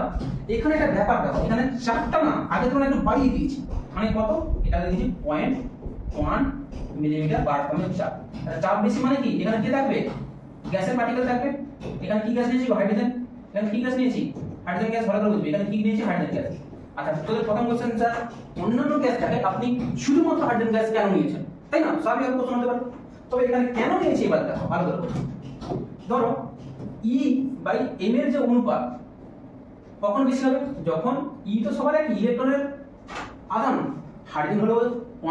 Speaker 1: এখানে একটা ব্যাপার দেখো, এখানে চাপটা না আগে তো একটু বাড়িয়ে দিয়েছি, মানে কত? এটা দিয়েছি 0.1 মিলিমিটার পার আটমের চাপ। চাপ বেশি মানে কি? এখানে কি থাকবে? গ্যাসের পার্টিকেল থাকবে। এখানে কি গ্যাস নিয়েছি? হাইড্রোজেন। এখানে কি গ্যাস নিয়েছি? Hydrogen gas. ভালো করে বুঝবে, এখানে কি নিয়েছি? Hydrogen gas. আচ্ছা তোদের প্রথম কোশ্চেন, স্যার অন্যান্য গ্যাস থাকে, আপনি শুধুমাত্র হাইড্রোজেন গ্যাস কেন নিয়েছেন, তাই না? স্বাভাবিক প্রশ্ন হতে পারে। তবে এখানে কেন নিয়েছি এবার দেখো ভালো করে। ধরো E বাই m এর যে অনুপাত কখন বেশি হবে? যখন E তো সবার এক ইলেকট্রনের আধান, হাইড্রোজেন হলো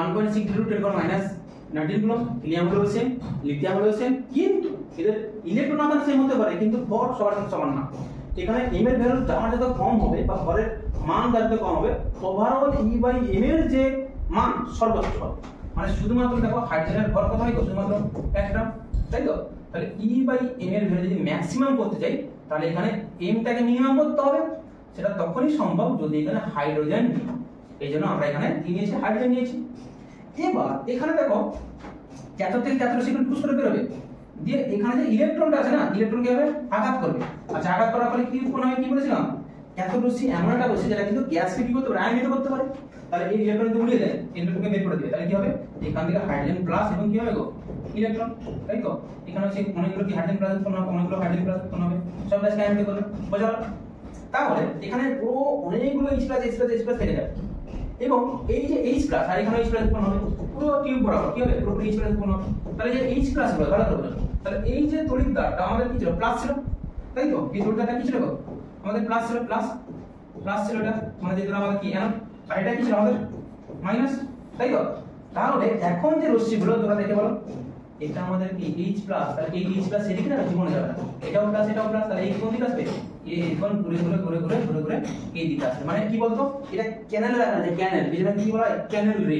Speaker 1: 1.6 × 10⁻⁻19 কুলম্ব, হিলিয়াম হলো সেম, লিথিয়াম হলো সেম, কিন্তু এদের ইলেকট্রন আকার সেম হতে পারে কিন্তু ভর সবার সাথে সমান না। এখানে m এর ভ্যালু যত কম হবে বা ভরের মান যত কম হবে, ওভারঅল E/m এর যে মান সর্বোচ্চ হবে। মানে শুধুমাত্র দেখো হাইড্রোজেনের ভর কত হয়, শুধুমাত্র 1 গ্রাম, তাই তো? তাহলে E/m এর ভ্যালু যদি ম্যাক্সিমাম করতে চাই, তাহলে এখানে m টাকে মিনিমাম করতে হবে। সেটা তখনই সম্ভব যদি এখানে হাইড্রোজেন নিই। এই জন্য আমরা এখানে কি নিয়েছি, হাইড্রোজেন নিয়েছি। এবার এখানে দেখো ক্যাথোড থেকে ক্যাথোড রশ্মি পুশ করে বের হবে, দিয়ে এখানে যে ইলেকট্রনটা আছে না, ইলেকট্রন কি হবে, আঘাত করবে। আচ্ছা, আঘাত করার ফলে কি উৎপন্ন হয়, কি বলেছিলাম, ক্যাথোড রশ্মি এমন একটা রশ্মি যেটা কিন্তু গ্যাসকে কি করতে পারে, আয়নিত করতে পারে। তাহলে এই ইলেকট্রনকে উড়িয়ে দেয়, ইলেকট্রনকে বের করে দিবে, তাহলে কি হবে, এখান থেকে হাইড্রোজেন প্লাস এবং কি হবে গো, ইলেকট্রন, তাই তো? এখানে হচ্ছে অনেকগুলো কি হাইড্রোজেন প্লাস উৎপন্ন হবে, অনেকগুলো হাইড্রোজেন প্লাস উৎপন্ন হবে, সব গ্যাসকে আয়নিত করবে, বোঝা গেল? তাহলে এখানে পুরো অনেকগুলো H+ থেকে যাবে এবং এই যে H+ আর এখানে H+ উৎপন্ন হবে, পুরো টিউব বরাবর কি হবে, পুরো H+ উৎপন্ন হবে। তাহলে যে H+ গুলো ভালো করে বোঝো, তাহলে এই যে তড়িৎদ্বারটা আমাদের কি ছিল, প্লাস ছিল, তাই তো? এই তড়িৎদ্বারটা কি ছিল গো, আমাদের প্লাস ছিল, প্লাস ছিল, এটা মানে যেটা আমাদের কি অ্যানোড, আর এটা কি ছিল আমাদের মাইনাস, তাই তো? তাহলে এখন যে রশ্মিগুলো তোমরা দেখে বলো, এটা আমাদের কি H+, তাহলে এই H+ এদিকে না জীবনে যাবে না, এটাও প্লাস এটাও প্লাস, তাহলে এই কোন দিকে আসবে, এই এখন ঘুরে এই দিকে আসবে। মানে কি বলতো, এটা ক্যানেলের আকারে, যে ক্যানেল, যেটা কি বলা হয়, ক্যানেল রে,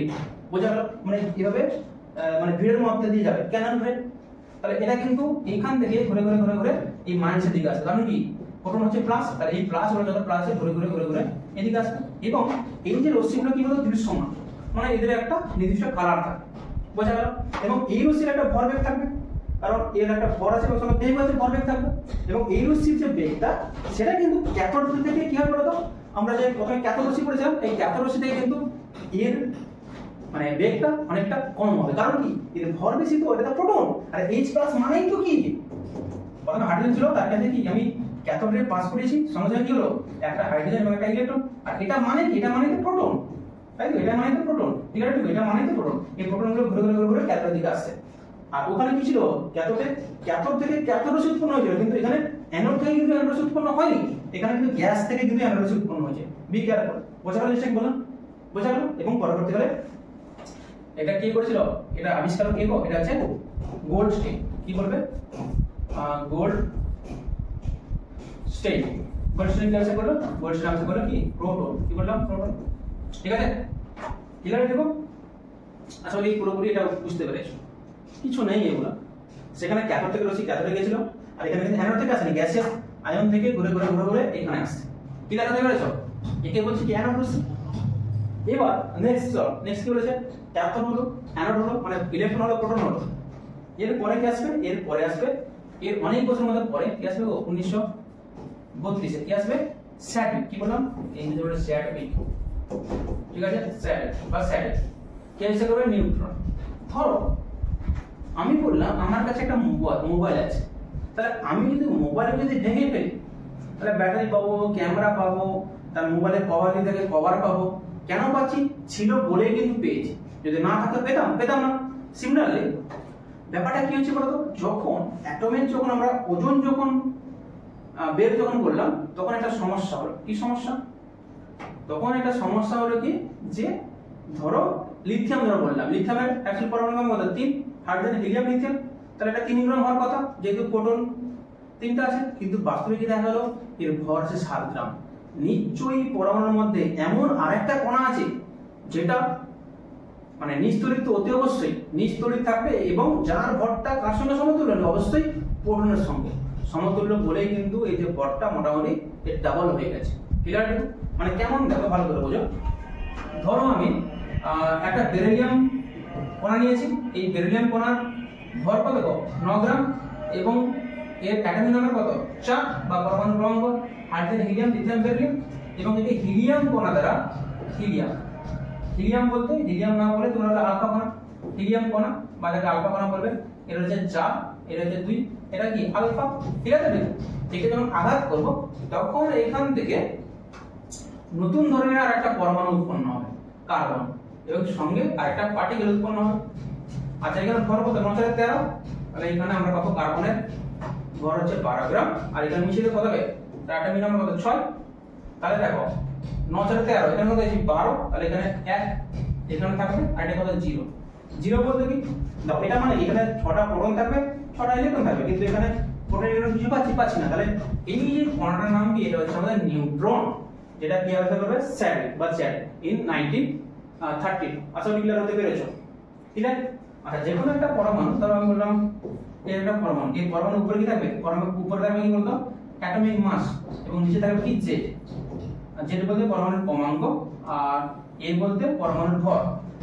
Speaker 1: বোঝা গেল? মানে কিভাবে মানে ভিড়ের মধ্যে দিয়ে যাবে ক্যানেল রে। তাহলে এটা কিন্তু এখান থেকে ঘুরে এই মাইনাসের দিকে আসবে, কারণ কি প্রোটন হচ্ছে প্লাস, তাহলে এই প্লাস হলো যত প্লাসে ঘুরে এদিকে আসবে। এবং এই যে রশ্মিগুলো কি হলো, দৃশ্যমান, মানে এদের একটা নির্দিষ্ট কালার থাকে, বোঝা গেল? এবং এই রশ্মির একটা ভরবেগ থাকবে, কারণ এর একটা ভর আছে এবং সঙ্গে বেগ আছে, ভরবেগ থাকবে। এবং এই রশ্মির যে বেগটা, সেটা কিন্তু ক্যাথোড থেকে কি হয় বলতো, আমরা যে প্রথমে ক্যাথোড রশ্মি পড়েছিলাম, এই ক্যাথোড রশ্মি থেকে কিন্তু এর মানে বেগটা অনেকটা কম হবে, কারণ কি এর ভর বেশি, তো এটা প্রোটন, আর H+ মানেই তো কি, প্রথমে হাইড্রোজেন ছিল, তার কাছে কি আমি ক্যাথোড রে পাস করেছি, সঙ্গে সঙ্গে কি হলো, একটা হাইড্রোজেন এবং একটা ইলেকট্রন। আর এটা মানে কি, এটা মানে তো প্রোটন, তাই তো? এটা মানে তো প্রোটন, ঠিক আছে? এটা মানে তো প্রোটন। এই প্রোটনগুলো ঘুরে ক্যাথোডের দিকে আসছে। আর ওখানে কি ছিল, ক্যাথোড থেকে ক্যাথোড রশ্মি উৎপন্ন হয়েছিল, কিন্তু এখানে অ্যানোড থেকে কিন্তু অ্যানোড রশ্মি উৎপন্ন হয়নি, এখানে কিন্তু গ্যাস থেকে কিন্তু অ্যানোড রশ্মি উৎপন্ন হয়েছে। বি কেয়ারফুল, বোঝা গেল জিনিসটা বললাম, বোঝা গেল? এবং পরবর্তীকালে এটা কি করেছিল, এটা আবিষ্কার কে গো, এটা হচ্ছে গোল্ডস্টিন। কি বলবে, গোল্ডস্টিন কি আবিষ্কার করলো, গোল্ডস্টিন আবিষ্কার করলো কি, প্রোটন। কি বললাম, প্রোটন, ঠিক আছে? ক্লিয়ার? দেখো আসলে পুরোপুরি এটা বুঝতে পেরেছো, কিছু নেই এগুলো। সেখানে ক্যাথোড থেকে রশ্মি ক্যাথোডে গিয়েছিল, আর এখানে কিন্তু অ্যানোড থেকে আসেনি, গ্যাসিয়াস আয়ন থেকে ঘুরে এখানে আসছে। ক্লিয়ার হতে পেরেছো? একে বলছি কি, অ্যানোড রশ্মি। এবার নেক্সট কি বলেছে, ক্যাথোড হলো, অ্যানোড হলো, মানে ইলেকট্রন হলো, প্রোটন হলো। এর পরে কি আসবে, এর পরে আসবে, এর অনেক বছর মধ্যে পরে কি আসবে, 1932 কি আসবে, স্যাটিন। কি বললাম, ইংরেজি বলে স্যাটিন, ঠিক আছে? স্যাটিন কে আবিষ্কার করবে, নিউট্রন। ধরো আমি বললাম আমার কাছে একটা মোবাইল আছে, তাহলে আমি যদি মোবাইল যদি ভেঙে ফেলি, তাহলে ব্যাটারি পাবো, ক্যামেরা পাবো, তার মোবাইলের কভার থেকে কভার পাবো। কেন পাচ্ছি, ছিল বলেই কিন্তু পেয়েছি, যদি না থাকতে পেতাম না। সিমিলারলি ব্যাপারটা কি হচ্ছে বলতো, যখন অ্যাটমের যখন আমরা ওজন যখন বের করলাম, তখন একটা সমস্যা হলো। কি সমস্যা? তখন একটা সমস্যা হলো কি, যে ধরো লিথিয়াম বললাম, লিথিয়ামের অ্যাকচুয়াল পরমাণু কত, 3, হাইড্রোজেন হিলিয়াম লিথিয়াম, তাহলে এটা 3 গ্রাম হওয়ার কথা, যেহেতু প্রোটন 3টা আছে, কিন্তু বাস্তবে কি দেখা গেল, এর ভর আছে 7 গ্রাম। নিশ্চয়ই পরমাণুর মধ্যে এমন আরেকটা কণা আছে যেটা মানে নিস্তড়িত, অতি অবশ্যই নিস্তড়িত থাকবে, এবং যার ভরটা কার সঙ্গে সমতুল্য, অবশ্যই প্রোটনের সঙ্গে সমতুল্য, বলেই কিন্তু এই যে ভরটা মোটামুটি এর ডাবল হয়ে গেছে। ক্লিয়ার? মানে কেমন, দেখো ভালো করে বোঝো। ধরো আমি একটা বেরিলিয়াম কণা নিয়েছি, এই বেরিলিয়াম কণার ভর কত, 9 গ্রাম, এবং এর অ্যাটমিক নাম্বার কত, 4 বা পরমাণু ক্রমাঙ্ক, হাইড্রোজেন হিলিয়াম লিথিয়াম বেরিলিয়াম। এবং এই হিলিয়াম কণা দ্বারা, হিলিয়াম বলতে, হিলিয়াম না বলে তোমরা আলফা কণা, হিলিয়াম কণা বা যাকে আলফা কণা বলবে, এর হচ্ছে 4, এর হচ্ছে 2, এটা কি আলফা, ঠিক আছে? একে যখন আঘাত করব, তখন এখান থেকে নতুন ধরনের আর একটা পরমাণু উৎপন্ন হবে, কার্বন, এবং সঙ্গে আরেকটা পার্টিকেল উৎপন্ন হবে। আচ্ছা, এখানে ভর কত, 913, তাহলে এখানে আমরা কত, কার্বনের ভর হচ্ছে 12 গ্রাম, আর এখানে মিশিয়ে কত হবে, অ্যাটমিক নাম্বার কত, 6। তাহলে দেখো 9 4 13, এখানে কত আছে 12, তাহলে এখানে 1 এখানে থাকবে আর এটা কত 0 0 বলতে কি দেখো এটা মানে এখানে 6টা প্রোটন থাকবে 6টা ইলেকট্রন থাকবে কিন্তু এখানে প্রোটন ইলেকট্রন কিছু পাচ্ছি না তাহলে এই যে কণাটার নাম কি এটা হচ্ছে আমাদের নিউট্রন যেটা কি আবিষ্কার করবে স্যাডউইক বা চ্যাড ইন 1930 আশা করি ক্লিয়ার হতে পেরেছো ক্লিয়ার আচ্ছা যে কোনো একটা পরমাণু তাহলে আমি বললাম এর একটা পরমাণু এই পরমাণুর উপরে কি থাকবে পরমাণুর উপরে থাকবে কি বলতো অ্যাটমিক মাস এবং নিচে থাকবে কি জেড আর জেড বলতে পরমাণুর ক্রমাঙ্ক আর এ বলতে পরমাণুর ভর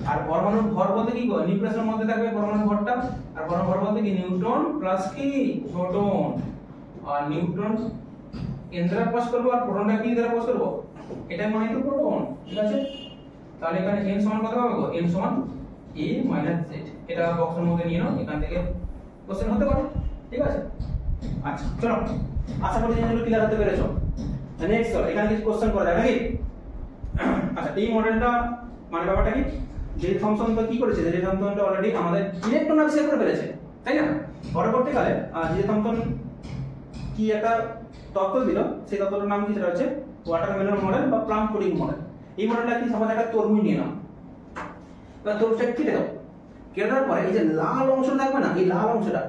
Speaker 1: আর পরমাণুর ভর বলতে কি নিউক্লিয়াসের মধ্যে থাকবে পরমাণুর ভরটা আর পরমাণুর ভর বলতে কি নিউট্রন প্লাস কি প্রোটন আর নিউট্রন এন দ্বারা পাস করব আর প্রোটনটা কি দ্বারা পাস করব এটা মানে তো প্রোটন ঠিক আছে তাহলে এখানে n সমান কত পাবো n সমান a - z এটা বক্সের মধ্যে নিয়ে নাও এখান থেকে কোশ্চেন হতে পারে ঠিক আছে আচ্ছা চলো আশা করি জিনিসগুলো ক্লিয়ার হতে পেরেছো নেক্সট চলো এখানে কিছু কোশ্চেন করা যাবে নাকি আচ্ছা এই মডেলটা মানে ব্যাপারটা কি যে থমসন তো কি করেছে যে থমসনটা অলরেডি আমাদের ইলেকট্রন আবিষ্কার করে ফেলেছে তাই না পরবর্তীকালে যে থমসন কি একটা তত্ত্ব দিল সেই তত্ত্বটার নাম কি সেটা হচ্ছে ওয়াটারমেলন মডেল বা প্লাম পুডিং মডেল এই মডেলটা কি সমাজ একটা তরমুজ নিয়ে নাও এবার তরমুজটা কেটে দাও কেটে দেওয়ার পরে এই যে লাল অংশ থাকবে না এই লাল অংশটা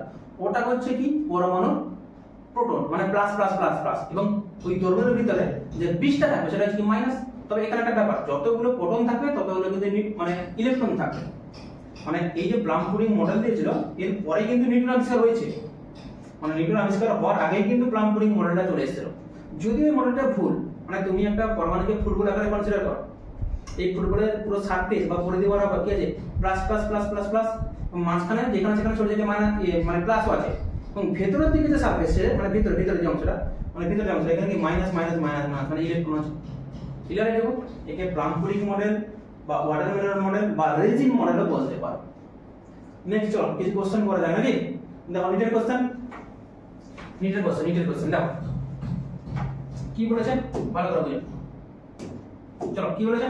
Speaker 1: ওটা হচ্ছে কি পরমাণু প্রোটন মানে প্লাস প্লাস প্লাস প্লাস এবং ওই তরমুজের ভিতরে যে 20টা থাকবে সেটা হচ্ছে কি মাইনাস তবে এখানে একটা ব্যাপার যতগুলো প্রোটন থাকবে ততগুলো কিন্তু মানে ইলেকট্রন থাকবে মানে এই যে প্লাম পুডিং মডেল দিয়েছিল এর পরে কিন্তু নিউটন আবিষ্কার হয়েছে মানে নিউটন আবিষ্কার হওয়ার আগেই কিন্তু প্লাম পুডিং মডেলটা চলে এসেছিল যদিও এই মডেলটা ভুল মানে তুমি একটা পরমাণুকে ফুটবল আকারে কনসিডার করো এই ফুটবলের পুরো সারফেস বা পরিধি বরাবর কি আছে plus plus plus plus plus মাঝখানে যেখানে সেখানে চলে যেতে মানে প্লাসও আছে এবং ভেতরের দিকে যে সারফেস মানে ভিতরে যে অংশটা মানে ভিতরের অংশটা এখানে কি মাইনাস মাইনাস মাইনাস মাইনাস মানে ইলেকট্রন আছে ক্লিয়ার হয়ে যাবো একে প্লাম পুডিং মডেল বা ওয়াটারমেলন মডেল বা রেজিন মডেলও বলতে পারো নেক্সট চলো কিছু কোশ্চেন করা যায় নাকি দেখো নিটের কোশ্চেন দেখো কি বলেছে ভালো করে বুঝো চলো কি বলেছে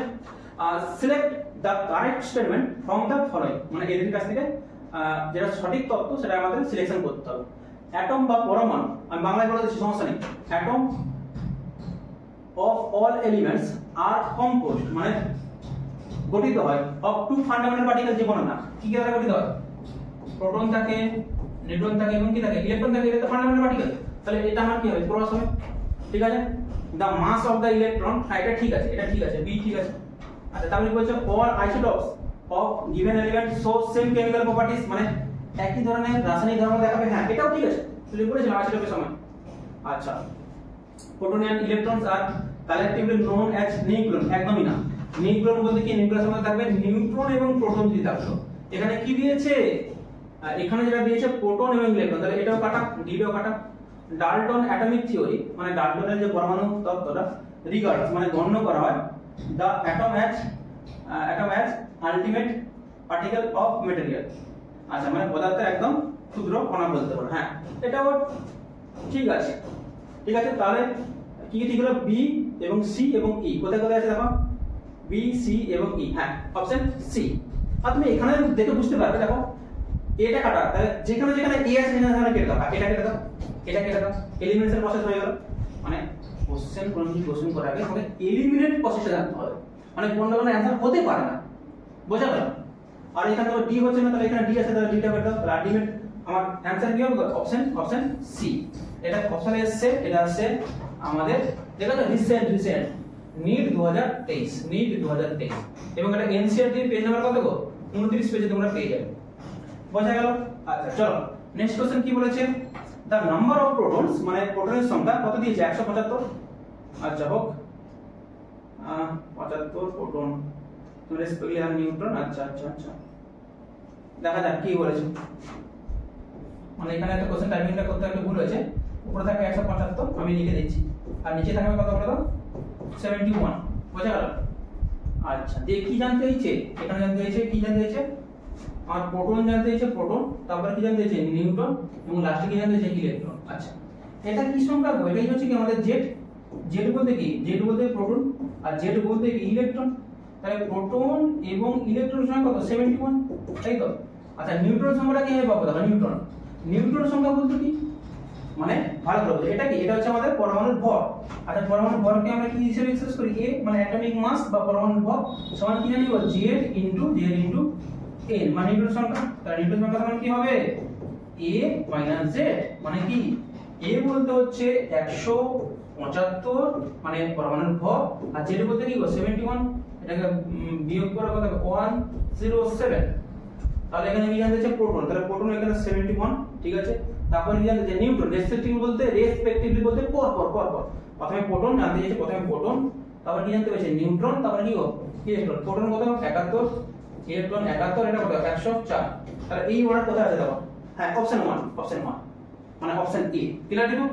Speaker 1: select the correct statement from the following মানে এদের কাছ থেকে যেটা সঠিক তথ্য সেটা আমাদের সিলেকশন করতে হবে অ্যাটম বা পরমাণু আমি বাংলায় বলে দিচ্ছি সমস্যা নেই atom of all elements are composed মানে গঠিত হয় অফ টু ফান্ডামেন্টাল পার্টিকেল জীবন না কি কি দ্বারা গঠিত হয় প্রোটন থাকে নিউট্রন থাকে এবং কি থাকে ইলেকট্রন থাকে এটা তো ফান্ডামেন্টাল পার্টিকেল তাহলে এটা আমার কি হবে ক্রস হবে ঠিক আছে the mass of the electron এটা ঠিক আছে b ঠিক আছে আচ্ছা তাহলে কি বলছে all isotopes of given element show same chemical properties মানে একই ধরনের রাসায়নিক ধর্ম দেখাবে হ্যাঁ এটাও ঠিক আছে তুই বলেছিলাম আইসোটোপের সময় আচ্ছা proton and electrons are collectively known as nucleon একদমই না নিউক্লিয়ন বলতে কি নিউক্লিয়াসের মধ্যে থাকবে নিউট্রন এবং প্রোটন যদি থাকলো এখানে কি দিয়েছে এখানে যেটা দিয়েছে প্রোটন এবং ইলেকট্রন তাহলে এটাও কাটা ডিটাও কাটা ডাল্টন অ্যাটমিক থিওরি মানে ডাল্টনের যে পরমাণু তত্ত্বটা রিগার্ডস মানে গণ্য করা হয় the atom as ultimate particle of material আচ্ছা মানে পদার্থের একদম ক্ষুদ্র কণা বলতে পারো হ্যাঁ এটাও ঠিক আছে তাহলে কি কি ঠিক হলো বি এবং সি এবং ই কোথায় কোথায় আছে দেখো বি সি এবং ই হ্যাঁ অপশন সি আর তুমি এখানে দেখে বুঝতে পারবে দেখো এটা কাটা তাহলে যেখানে যেখানে এ আছে সেখানে কেটে দাও এটা কেটে দাও এলিমিনেশন প্রসেস হয়ে গেল মানে কোশ্চেন করার আগে আমাকে এলিমিনেট প্রসেসটা জানতে হবে মানে কোনটা কোনো অ্যানসার হতে পারে না বোঝা গেল আর এখানে তো ডি হচ্ছে না তাহলে এখানে ডি আছে তাহলে ডিটা কেটে দাও তাহলে আলটিমেট আমার অ্যানসার কি হবে অপশন সি এটা অপশনে এসেছে এটা আছে আমাদের দেখো তো রিসেন্ট নিট 2023 এবং এটা এনসিইআরটি পেজ নাম্বার কত গো 29 পেজে তোমরা পেয়ে যাবে বোঝা গেল আচ্ছা চলো নেক্সট কোশ্চেন কি বলেছে the number of protons মানে প্রোটনের সংখ্যা কত দিয়েছে 175 আচ্ছা হোক 75 প্রোটন তো রেসপেক্টলি আর নিউট্রন আচ্ছা দেখা যাক কি বলেছে মানে এখানে একটা কোশ্চেন টাইপিংটা করতে একটু ভুল হয়েছে উপরে থাকবে 175 আমি লিখে দিচ্ছি আর নিচে থাকবে কত বলো 71 বোঝা গেল আচ্ছা দিয়ে কি জানতে চাইছে এখানে জানতে চাইছে কি জানতে চাইছে আর প্রোটন জানতে চাইছে প্রোটন তারপরে কি জানতে চাইছে নিউট্রন এবং লাস্টে কি জানতে চাইছে ইলেকট্রন আচ্ছা এটা কি সংখ্যা গো এটাই হচ্ছে কি আমাদের জেড বলতে কি জেড বলতে প্রোটন আর জেড বলতে কি ইলেকট্রন তাহলে প্রোটন এবং ইলেকট্রন সংখ্যা কত 71 তাই তো আচ্ছা নিউট্রন সংখ্যাটা কি হবে বাবা দেখো নিউট্রন সংখ্যা বলতে কি মানে ভাগ করব। এটা কি? এটা হচ্ছে আমাদের পরমাণুর ভর। আচ্ছা পরমাণুর ভরকে আমরা কি হিসেবে এক্সপ্রেস করি? a মানে অ্যাটমিক মাস বা পরমাণুর ভর সমান কি জানি? z ইনটু n মানে নিউটন সংখ্যা। তাহলে নিউটন সংখ্যা সমান কি হবে? a z মানে কি? a বলতে হচ্ছে 175 মানে পরমাণুর ভর, আর z বলতে কি গো 71, এটাকে বিয়োগ করা কত হবে? 107। তাহলে এখানে কি জানতে চাই? প্রোটন। তাহলে প্রোটন এখানে 71, ঠিক আছে। তারপরে কি জানতে চাই? নিউট্রন। রেসপেক্টিভলি বলতে পর পর। প্রথমে প্রোটন জানতে চাইছে, প্রথমে প্রোটন, তারপর কি জানতে চাইছে? নিউট্রন, তারপর কি গো? ইলেকট্রন। প্রোটন কত? 71, ইলেকট্রন 71, এটা কত? 104। তাহলে এই অর্ডার কোথায় আছে দেখো? হ্যাঁ অপশন 1 মানে অপশন এ। ক্লিয়ার? দেখো